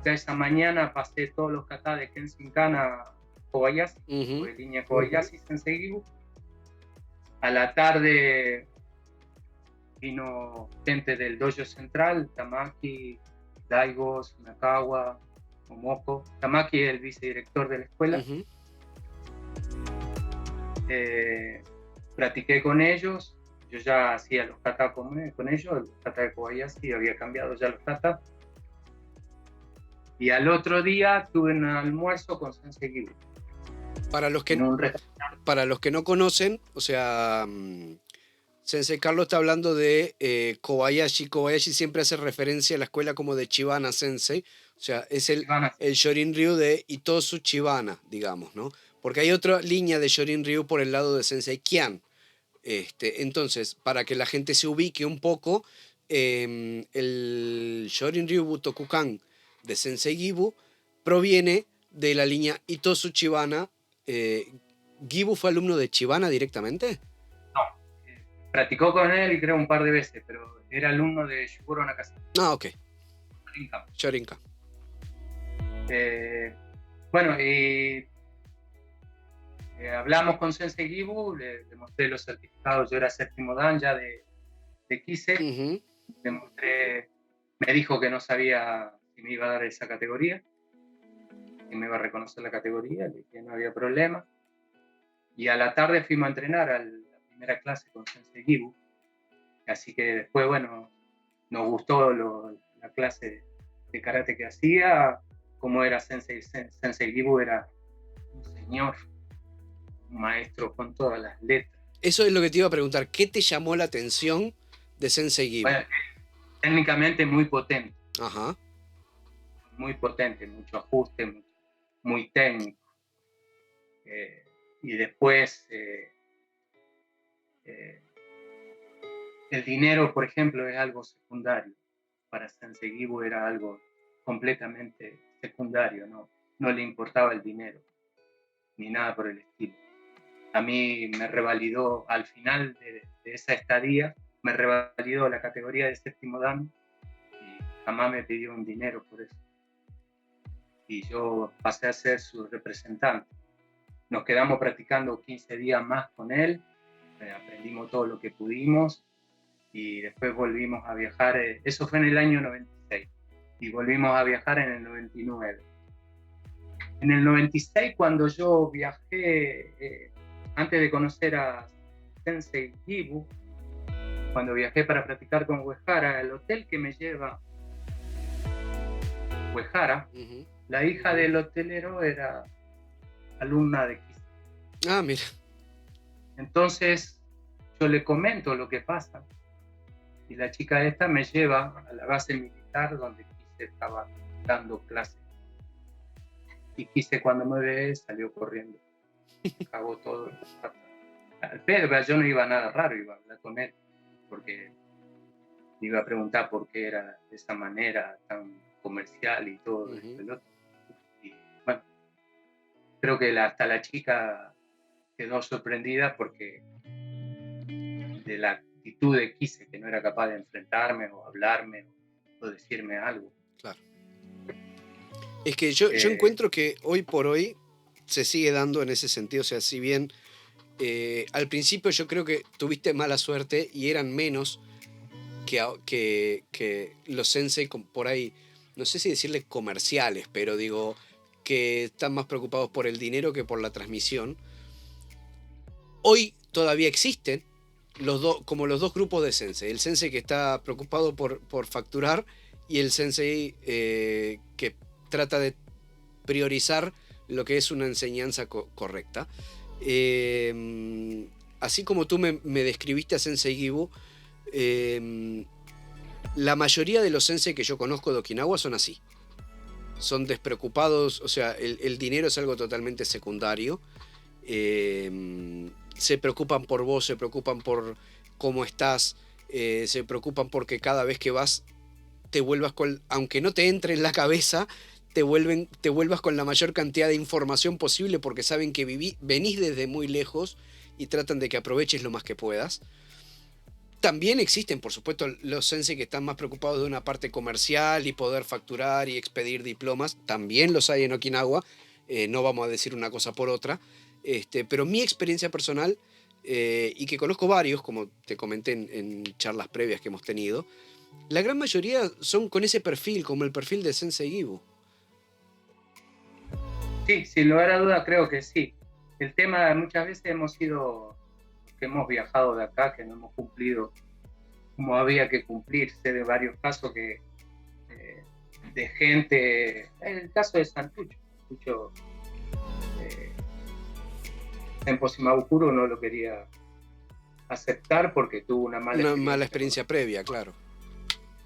ya esa mañana pasé todos los katas de Kenshin-kan a Kobayashi, de línea Kobayashi, Sensei Gibu. A la tarde vino gente del dojo central, Tamaki, Daigo, Sunakawa, Momoko Tamaki es el vicedirector de la escuela. Ujú. Practiqué con ellos, yo ya hacía los kata con ellos, los kata de Kobayashi, había cambiado ya los kata. Y al otro día tuve un almuerzo con Sensei Gibu Para los en que, un restaurante. para los que no conocen, o sea, Sensei Carlos está hablando de Kobayashi. Kobayashi siempre hace referencia a la escuela como de Chibana Sensei. O sea, es el Shorin Ryu de Itosu Chibana, digamos, ¿no? Porque hay otra línea de Shorin Ryu por el lado de Sensei Kian. Entonces, para que la gente se ubique un poco, el Shorin Ryu Butokukan de Sensei Gibu proviene de la línea Itosu Chibana. ¿Gibu fue alumno de Chibana directamente? No, practicó con él creo un par de veces, pero era alumno de Shugoro Nakasaki. Ah, ok. Rinkan. Shorinkan. Bueno, y hablamos con Sensei Gibu, le mostré los certificados, yo era séptimo dan ya de Kise, Ujú. le mostré, me dijo que no sabía si me iba a dar esa categoría, que me iba a reconocer la categoría, le dije que no había problema. Y a la tarde fuimos a entrenar a la primera clase con Sensei Gibu, así que después, bueno, nos gustó la clase de karate que hacía, como era Sensei Gibu, era un señor, un maestro con todas las letras. Eso es lo que te iba a preguntar. ¿Qué te llamó la atención de Sensei Gibu? Bueno, técnicamente muy potente, Ajá. mucho ajuste, muy técnico. Y después el dinero, por ejemplo, es algo secundario. Para Sensei Gibu era algo completamente secundario, no le importaba el dinero, ni nada por el estilo. A mí me revalidó, al final de esa estadía, me revalidó la categoría de séptimo dan y jamás me pidió un dinero por eso. Y yo pasé a ser su representante. Nos quedamos practicando 15 días más con él, aprendimos todo lo que pudimos y después volvimos a viajar, eso fue en el año 96, y volvimos a viajar en el 99. En el 96, cuando yo viajé, antes de conocer a Sensei Gibu, cuando viajé para practicar con Uehara, el hotel que me lleva Uehara, Ujú. la hija del hotelero era alumna de Kise. Ah, mira. Entonces yo le comento lo que pasa y la chica esta me lleva a la base militar donde Kise estaba dando clases. Y Kise cuando me ve salió corriendo, cagó todo. Pero yo no iba nada raro, iba a hablar con él, porque iba a preguntar por qué era de esa manera tan comercial y todo esto y lo otro. Y bueno, creo que hasta la chica quedó sorprendida porque de la actitud de Kise, que no era capaz de enfrentarme o hablarme o decirme algo. Claro. Es que yo encuentro que hoy por hoy se sigue dando en ese sentido. O sea, si bien al principio yo creo que tuviste mala suerte y eran menos que los sensei por ahí, no sé si decirle comerciales, pero digo que están más preocupados por el dinero que por la transmisión. Hoy todavía existen como los dos grupos de sensei. El sensei que está preocupado por facturar y el sensei que trata de priorizar lo que es una enseñanza correcta. Así como tú me describiste a Sensei Gibu, la mayoría de los sensei que yo conozco de Okinawa son así. Son despreocupados, o sea, el dinero es algo totalmente secundario. Se preocupan por vos, se preocupan por cómo estás, se preocupan porque cada vez que vas te vuelvas con, aunque no te entre en la cabeza, te vuelvas con la mayor cantidad de información posible porque saben que venís desde muy lejos y tratan de que aproveches lo más que puedas. También existen, por supuesto, los sensei que están más preocupados de una parte comercial y poder facturar y expedir diplomas. También los hay en Okinawa. No vamos a decir una cosa por otra. Pero mi experiencia personal, y que conozco varios, como te comenté en charlas previas que hemos tenido, la gran mayoría son con ese perfil, como el perfil de Sensei Gibu. Sí, sin lugar a duda creo que sí. El tema, muchas veces que hemos viajado de acá, que no hemos cumplido como había que cumplir. Sé de varios casos de gente, el caso de Santucho. Santucho en Posimabucuro no lo quería aceptar porque tuvo una Mala experiencia. experiencia previa, claro.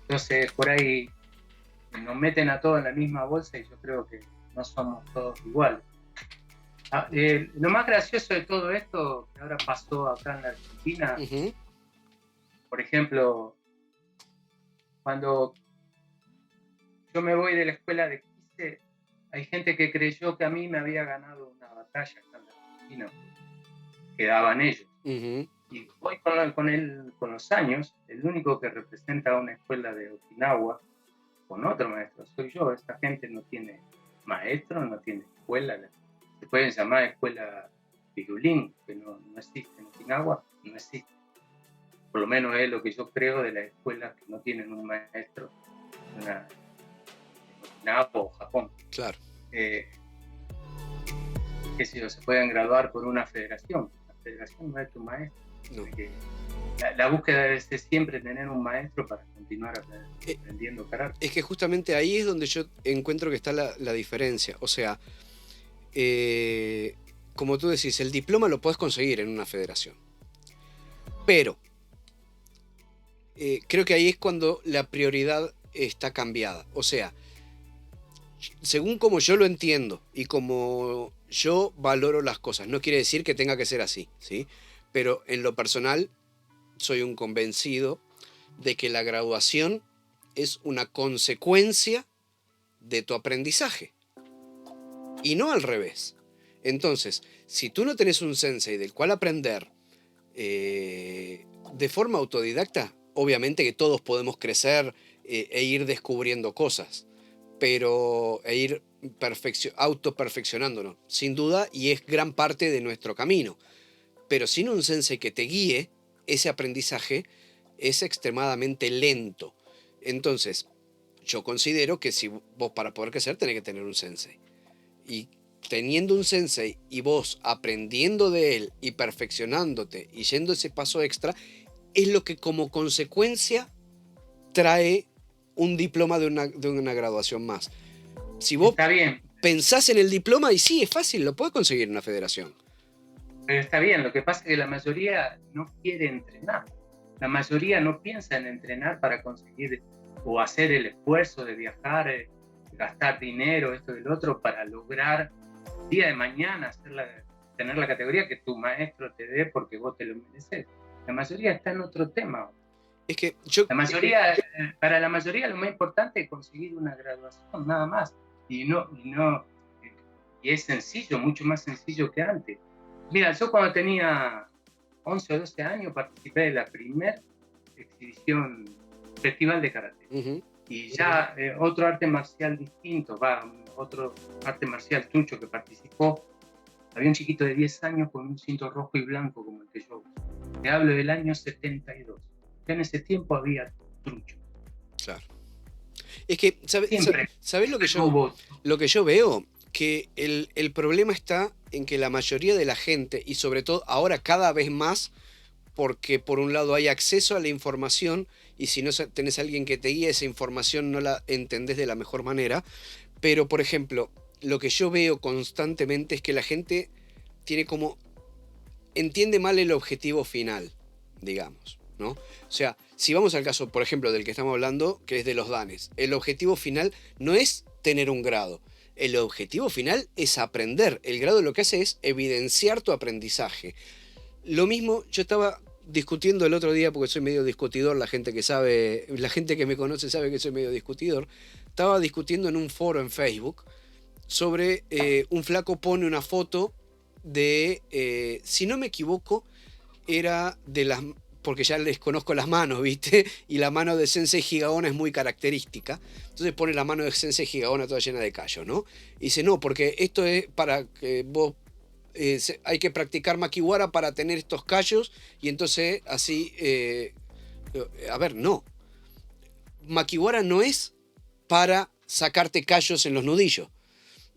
Entonces, por ahí nos meten a todos en la misma bolsa y yo creo que no somos todos iguales. Lo más gracioso de todo esto que ahora pasó acá en la Argentina, por ejemplo, cuando yo me voy de la escuela de Quise, hay gente que creyó que a mí me había ganado una batalla acá en la Argentina, que daban ellos. Y hoy con los años, el único que representa una escuela de Okinawa con otro maestro soy yo. Esta gente no tiene maestro, no tiene escuela. Se pueden llamar escuela pirulín, que no existe en Okinawa, no existe. Por lo menos es lo que yo creo de las escuelas que no tienen un maestro en Okinawa o Japón. Claro. Que si se pueden graduar por una federación. La federación no es tu maestro. No. La búsqueda debe ser siempre tener un maestro para continuar aprendiendo karate. Es que justamente ahí es donde yo encuentro que está la diferencia. O sea, como tú decís, el diploma lo podés conseguir en una federación. Pero creo que ahí es cuando la prioridad está cambiada. O sea, según como yo lo entiendo y como yo valoro las cosas, no quiere decir que tenga que ser así, ¿sí? Pero en lo personal soy un convencido de que la graduación es una consecuencia de tu aprendizaje y no al revés. Entonces, si tú no tenés un sensei del cual aprender de forma autodidacta, obviamente que todos podemos crecer e ir descubriendo cosas, pero ir autoperfeccionándonos, sin duda, y es gran parte de nuestro camino. Pero sin un sensei que te guíe, ese aprendizaje es extremadamente lento. Entonces, yo considero que si vos para poder crecer tenés que tener un sensei. Y teniendo un sensei y vos aprendiendo de él y perfeccionándote y yendo ese paso extra, es lo que como consecuencia trae un diploma de una graduación más. Si vos está bien. Pensás en el diploma y sí, es fácil, lo podés conseguir en una federación. Pero está bien, lo que pasa es que la mayoría no quiere entrenar. La mayoría no piensa en entrenar para conseguir o hacer el esfuerzo de viajar, gastar dinero, esto y lo otro, para lograr el día de mañana tener la categoría que tu maestro te dé porque vos te lo mereces. La mayoría está en otro tema. Es que para la mayoría lo más importante es conseguir una graduación, nada más. Y es sencillo, mucho más sencillo que antes. Mira, yo cuando tenía 11 o 12 años participé de la primera exhibición festival de karate. Y ya otro arte marcial distinto, otro arte marcial trucho que participó, había un chiquito de 10 años con un cinto rojo y blanco como el que yo uso. Te hablo del año 72. Ya en ese tiempo había trucho. Claro. Es que, ¿sabés lo que yo veo? Que el problema está en que la mayoría de la gente, y sobre todo ahora cada vez más, porque por un lado hay acceso a la información, y si no tenés a alguien que te guíe, esa información no la entendés de la mejor manera. Pero, por ejemplo, lo que yo veo constantemente es que la gente entiende mal el objetivo final, digamos, ¿no? O sea, si vamos al caso, por ejemplo, del que estamos hablando, que es de los danes, el objetivo final no es tener un grado. El objetivo final es aprender. El grado lo que hace es evidenciar tu aprendizaje. Lo mismo, yo estaba discutiendo el otro día, porque soy medio discutidor, la gente que me conoce sabe que soy medio discutidor. Estaba discutiendo en un foro en Facebook sobre un flaco pone una foto de, si no me equivoco, era de las... porque ya les conozco las manos, ¿viste? Y la mano de Sensei Higaonna es muy característica. Entonces pone la mano de Sensei Higaonna toda llena de callos, ¿no? Y dice, no, porque esto es para que vos... hay que practicar Makiwara para tener estos callos y entonces así... a ver, no. Makiwara no es para sacarte callos en los nudillos.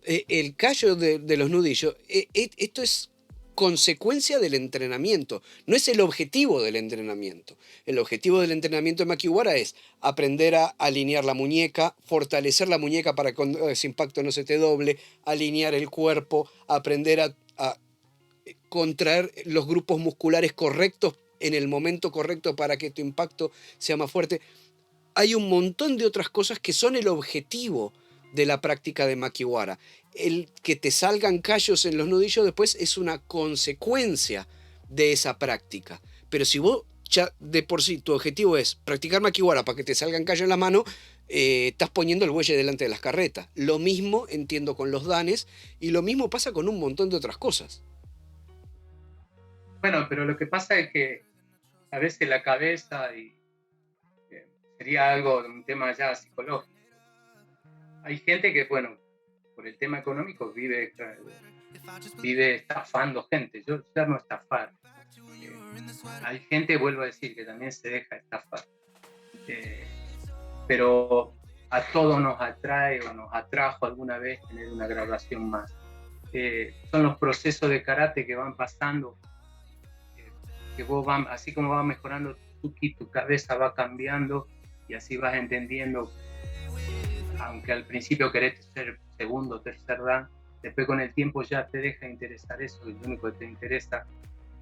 El callo de los nudillos, esto es consecuencia del entrenamiento, no es el objetivo del entrenamiento. El objetivo del entrenamiento de Makiwara es aprender a alinear la muñeca, fortalecer la muñeca para que cuando ese impacto no se te doble, alinear el cuerpo, aprender a contraer los grupos musculares correctos en el momento correcto para que tu impacto sea más fuerte. Hay un montón de otras cosas que son el objetivo de la práctica de Makiwara. El que te salgan callos en los nudillos después es una consecuencia de esa práctica. Pero si vos ya de por sí tu objetivo es practicar Makiwara para que te salgan callos en la mano, estás poniendo el buey delante de las carretas. Lo mismo entiendo con los danes y lo mismo pasa con un montón de otras cosas. Bueno, pero lo que pasa es que a veces la cabeza sería algo, un tema ya psicológico. Hay gente que, bueno, por el tema económico vive estafando gente. Yo llamo estafar. Hay gente, vuelvo a decir, que también se deja estafar. Pero a todos nos atrae o nos atrajo alguna vez tener una graduación más. Son los procesos de karate que van pasando, que vos así como vas mejorando tu cabeza va cambiando y así vas entendiendo, aunque al principio querés ser segundo o tercer dan, después con el tiempo ya te deja interesar eso y lo único que te interesa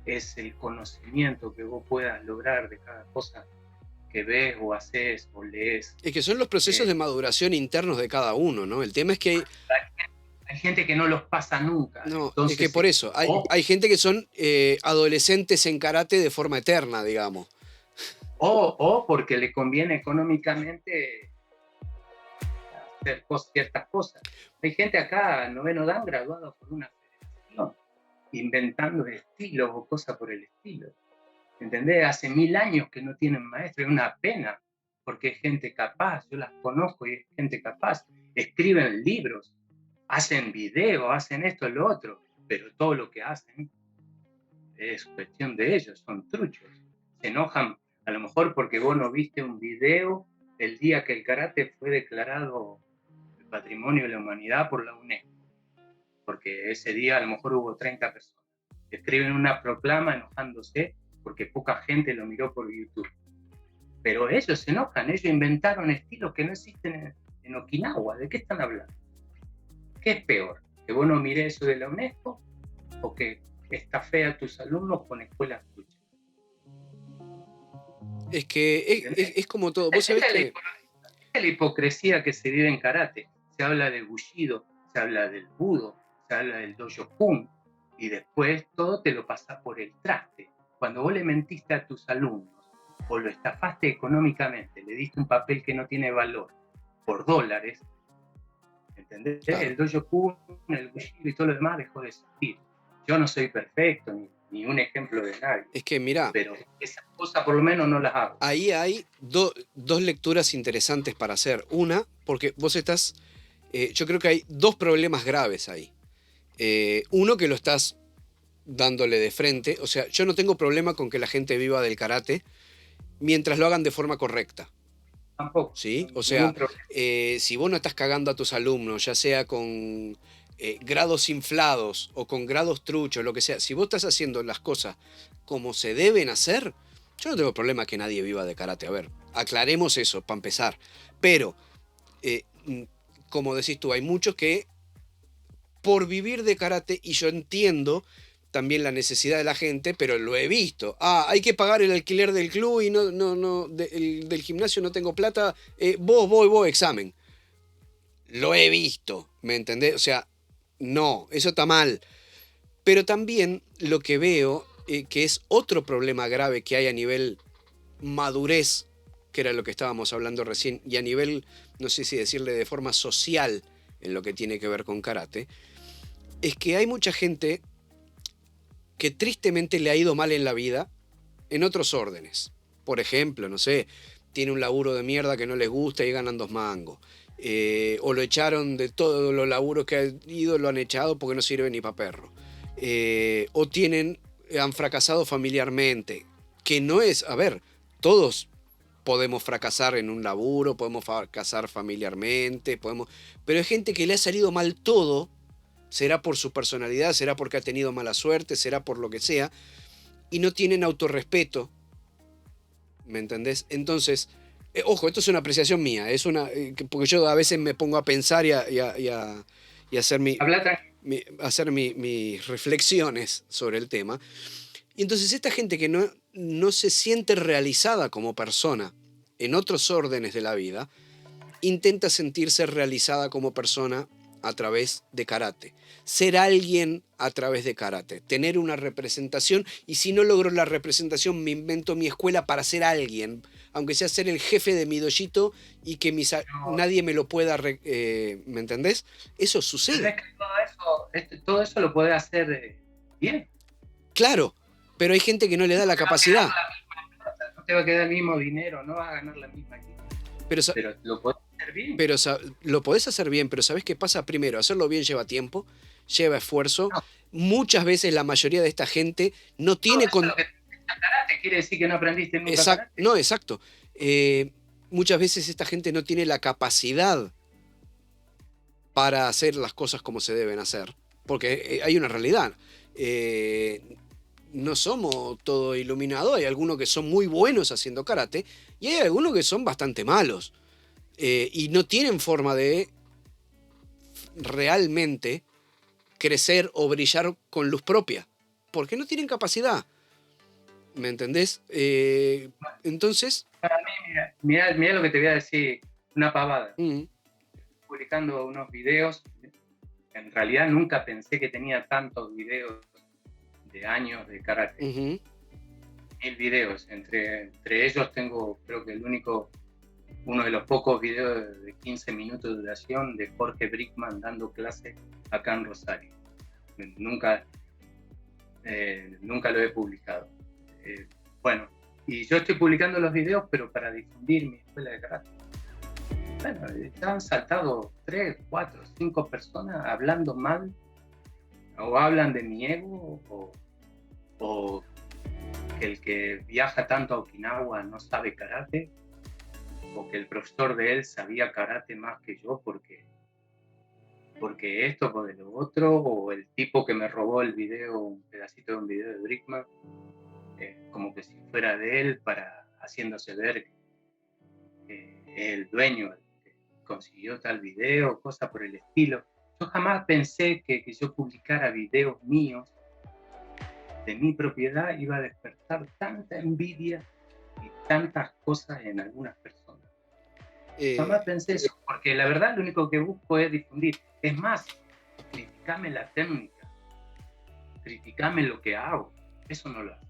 es el conocimiento que vos puedas lograr de cada cosa que ves o haces o lees. Es que son los procesos de maduración internos de cada uno, ¿no? El tema es que hay gente que no los pasa nunca. No, Entonces, es que por eso, hay gente que son adolescentes en karate de forma eterna, digamos. O porque le conviene económicamente hacer ciertas cosas. Hay gente acá, noveno dan, graduado por una federación, inventando estilos o cosas por el estilo. ¿Entendés? Hace 1000 años que no tienen maestro, es una pena, porque es gente capaz, yo las conozco y es gente capaz, escriben libros, hacen videos, hacen esto, lo otro, pero todo lo que hacen es cuestión de ellos, son truchos. Se enojan a lo mejor porque vos no viste un video el día que el karate fue declarado Patrimonio de la Humanidad por la UNESCO, porque ese día a lo mejor hubo 30 personas. Escriben una proclama enojándose porque poca gente lo miró por YouTube. Pero ellos se enojan, ellos inventaron estilos que no existen en Okinawa. ¿De qué están hablando? ¿Qué es peor? ¿Que vos no mires eso de la UNESCO o que estafee a tus alumnos con escuelas truchas? Es que es como todo. ¿Vos sabés que es la hipocresía que se vive en karate? Se habla del Bushido, se habla del Budo, se habla del Dojo-kun y después todo te lo pasa por el traste. Cuando vos le mentiste a tus alumnos o lo estafaste económicamente, le diste un papel que no tiene valor por dólares, ¿entendés? Claro. El Dojo-kun, el Bushido y todo lo demás dejó de existir. Yo no soy perfecto ni un ejemplo de nadie. Es que mirá, pero esas cosas por lo menos no las hago. Ahí hay dos lecturas interesantes para hacer. Una, porque vos estás, yo creo que hay dos problemas graves ahí. Uno, que lo estás dándole de frente. O sea, yo no tengo problema con que la gente viva del karate mientras lo hagan de forma correcta. Tampoco. ¿Sí? O sea, si vos no estás cagando a tus alumnos, ya sea con grados inflados o con grados truchos, lo que sea, si vos estás haciendo las cosas como se deben hacer, yo no tengo problema que nadie viva de karate. A ver, aclaremos eso para empezar. Pero, como decís tú, hay muchos que por vivir de karate, y yo entiendo también la necesidad de la gente, pero lo he visto. Hay que pagar el alquiler del club y del gimnasio no tengo plata. Vos, examen. Lo he visto, ¿me entendés? O sea, no, eso está mal. Pero también lo que veo, que es otro problema grave que hay a nivel madurez, que era lo que estábamos hablando recién, y a nivel, no sé si decirle de forma social, en lo que tiene que ver con karate, es que hay mucha gente que tristemente le ha ido mal en la vida en otros órdenes. Por ejemplo, no sé, tiene un laburo de mierda que no les gusta y ganan 2 mangos. O lo echaron de todos los laburos que han ido, lo han echado porque no sirve ni para perro. O han fracasado familiarmente. Que no es, a ver, todos podemos fracasar en un laburo, podemos fracasar familiarmente, pero hay gente que le ha salido mal todo, será por su personalidad, será porque ha tenido mala suerte, será por lo que sea, y no tienen autorrespeto, ¿me entendés? Entonces, ojo, esto es una apreciación mía, porque yo a veces me pongo a pensar y a hacer Habla tranquilo. hacer mis reflexiones sobre el tema. Y entonces esta gente que no se siente realizada como persona en otros órdenes de la vida, intenta sentirse realizada como persona a través de karate. Ser alguien a través de karate. Tener una representación, y si no logro la representación, me invento mi escuela para ser alguien, aunque sea ser el jefe de mi dojito y que nadie me lo pueda... ¿me entendés? Eso sucede. Es que todo eso lo puede hacer bien. Claro, pero hay gente que no le da la capacidad. No te va a quedar el mismo dinero, no vas a ganar la misma equipo. Pero lo podés hacer bien. Pero lo podés hacer bien, pero ¿sabés qué pasa? Primero, hacerlo bien lleva tiempo, lleva esfuerzo. No. Muchas veces la mayoría de esta gente no tiene... karate quiere decir que no aprendiste nunca karate. No, exacto. Muchas veces esta gente no tiene la capacidad para hacer las cosas como se deben hacer. Porque hay una realidad. No somos todo iluminados. Hay algunos que son muy buenos haciendo karate y hay algunos que son bastante malos. Y no tienen forma de realmente crecer o brillar con luz propia. Porque no tienen capacidad. ¿Me entendés? Entonces... Para mí, mira lo que te voy a decir. Una pavada. Publicando unos videos. En realidad nunca pensé que tenía tantos videos de años de karate. 1000 videos. Entre ellos tengo, creo que uno de los pocos videos de 15 minutos de duración de Jorge Brickman dando clase acá en Rosario. Nunca lo he publicado. Bueno, y yo estoy publicando los videos, pero para difundir mi escuela de karate. Bueno, han saltado 3, 4, 5 personas hablando mal, o hablan de mi ego, o que el que viaja tanto a Okinawa no sabe karate, o que el profesor de él sabía karate más que yo porque esto, porque lo otro, o el tipo que me robó el video, un pedacito de un video de Brickman, como que si fuera de él, haciéndose ver que es el dueño, el que consiguió tal video, cosas por el estilo. Yo jamás pensé que yo publicara videos míos de mi propiedad iba a despertar tanta envidia y tantas cosas en algunas personas. Jamás pensé eso, porque la verdad lo único que busco es difundir. Es más, criticame la técnica, criticame lo que hago, eso no lo hago.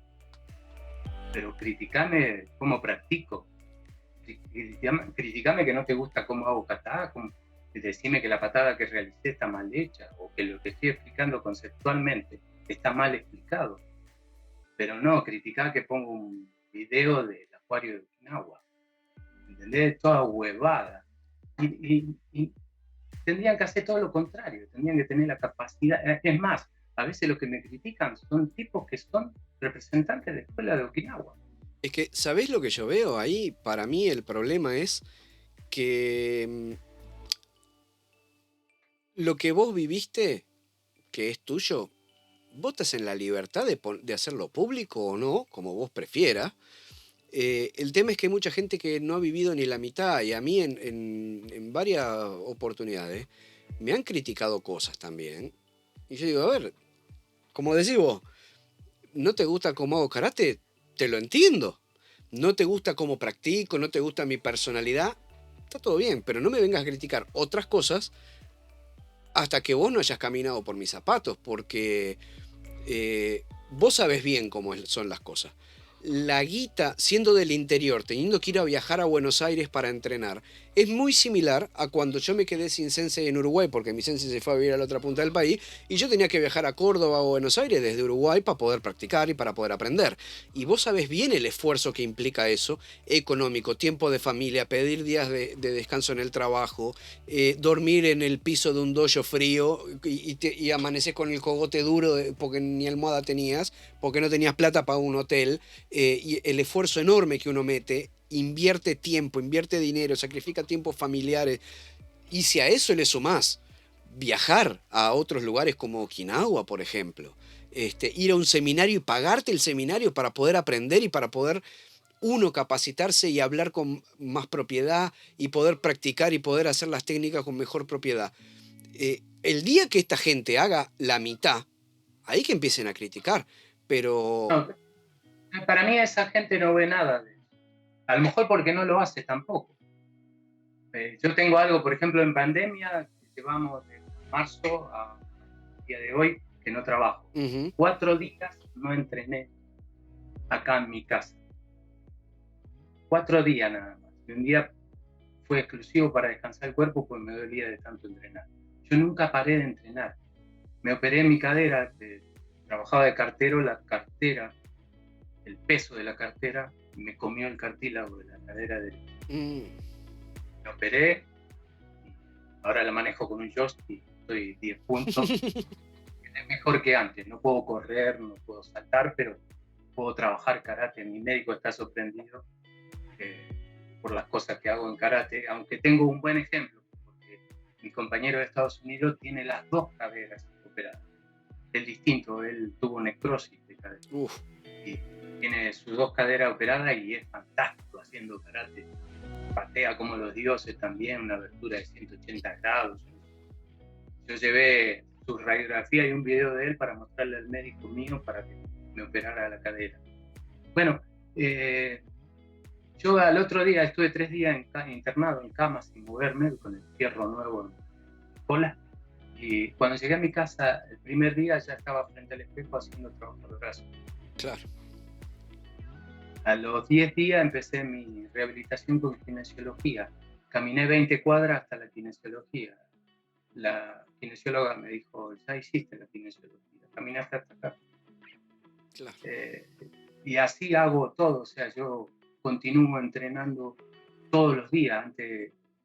Pero criticame cómo practico, criticame que no te gusta cómo hago kata, decime que la patada que realicé está mal hecha, o que lo que estoy explicando conceptualmente está mal explicado. Pero no, criticar que pongo un video del acuario de Okinawa. ¿Entendés? Toda huevada. Y tendrían que hacer todo lo contrario, tendrían que tener la capacidad. Es más, a veces los que me critican son tipos que son representantes de la escuela de Okinawa. Es que, ¿sabés lo que yo veo ahí? Para mí el problema es que lo que vos viviste, que es tuyo, vos estás en la libertad de hacerlo público o no, como vos prefieras. El tema es que hay mucha gente que no ha vivido ni la mitad, y a mí en varias oportunidades me han criticado cosas también. Y yo digo, a ver, como decís vos, ¿no te gusta cómo hago karate? Te lo entiendo. ¿No te gusta cómo practico? ¿No te gusta mi personalidad? Está todo bien, pero no me vengas a criticar otras cosas hasta que vos no hayas caminado por mis zapatos, porque vos sabés bien cómo son las cosas. La guita, siendo del interior, teniendo que ir a viajar a Buenos Aires para entrenar, es muy similar a cuando yo me quedé sin sensei en Uruguay, porque mi sensei se fue a vivir a la otra punta del país, y yo tenía que viajar a Córdoba o Buenos Aires desde Uruguay para poder practicar y para poder aprender. Y vos sabés bien el esfuerzo que implica eso, económico, tiempo de familia, pedir días de descanso en el trabajo, dormir en el piso de un dojo frío y amanecer con el cogote duro porque ni almohada tenías, porque no tenías plata para un hotel, y el esfuerzo enorme que uno mete invierte tiempo, invierte dinero, sacrifica tiempos familiares. Y si a eso le sumás viajar a otros lugares como Okinawa, por ejemplo, ir a un seminario y pagarte el seminario para poder aprender y para poder uno capacitarse y hablar con más propiedad y poder practicar y poder hacer las técnicas con mejor propiedad. El día que esta gente haga la mitad, ahí que empiecen a criticar, pero... No, para mí esa gente no ve nada de eso. A lo mejor porque no lo hace tampoco. Yo tengo algo, por ejemplo, en pandemia, que llevamos de marzo a día de hoy, que no trabajo. 4 días no entrené acá en mi casa. 4 días nada más. Y un día fue exclusivo para descansar el cuerpo, pues me dolía de tanto entrenar. Yo nunca paré de entrenar. Me operé en mi cadera, trabajaba de cartero, la cartera, el peso de la cartera, me comió el cartílago de la cadera derecha. Me operé, ahora la manejo con un joystick, estoy 10 puntos. Es mejor que antes, no puedo correr, no puedo saltar, pero puedo trabajar karate. Mi médico está sorprendido por las cosas que hago en karate, aunque tengo un buen ejemplo, porque mi compañero de Estados Unidos tiene las 2 caderas operadas. Es distinto, él tuvo necrosis de cadera. Y tiene sus 2 caderas operadas y es fantástico haciendo karate. Patea como los dioses también, una abertura de 180 grados. Yo llevé su radiografía y un video de él para mostrarle al médico mío para que me operara la cadera. Bueno, yo al otro día estuve 3 días internado en cama sin moverme, con el fierro nuevo en la cola. Y cuando llegué a mi casa, el primer día ya estaba frente al espejo haciendo trabajo de brazos. Claro. A los 10 días empecé mi rehabilitación con kinesiología. Caminé 20 cuadras hasta la kinesiología. La kinesióloga me dijo, ya hiciste la kinesiología, caminaste hasta acá. Claro. Y así hago todo, o sea, yo continúo entrenando todos los días.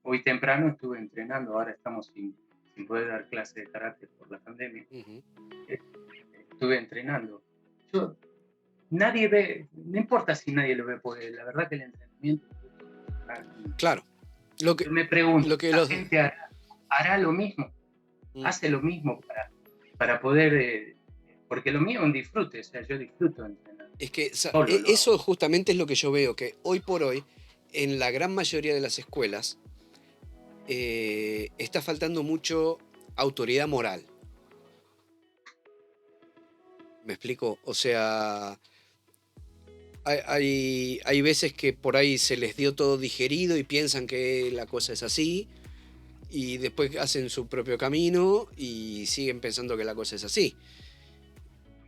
Hoy temprano estuve entrenando, ahora estamos sin poder dar clase de karate por la pandemia. Estuve entrenando. Nadie ve, no importa si nadie lo ve, porque la verdad que el entrenamiento... Claro. Yo me pregunto, ¿la gente hará lo mismo? ¿Hace lo mismo para poder...? Porque lo mío es un disfrute, o sea, yo disfruto de entrenar. Es que eso justamente es lo que yo veo, que hoy por hoy, en la gran mayoría de las escuelas, está faltando mucho autoridad moral. ¿Me explico? O sea, hay veces que por ahí se les dio todo digerido y piensan que la cosa es así, y después hacen su propio camino y siguen pensando que la cosa es así.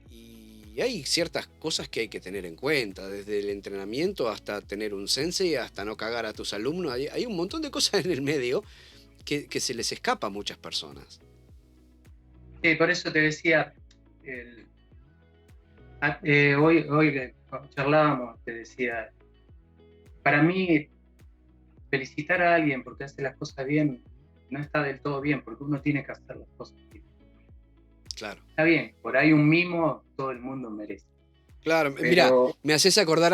Y hay ciertas cosas que hay que tener en cuenta, desde el entrenamiento hasta tener un sensei, hasta no cagar a tus alumnos. Hay un montón de cosas en el medio que se les escapa a muchas personas. Sí, por eso te decía, hoy cuando charlábamos, te decía, para mí felicitar a alguien porque hace las cosas bien no está del todo bien, porque uno tiene que hacer las cosas bien. Claro. Está bien, por ahí un mimo todo el mundo merece. Claro, pero, mira, me haces acordar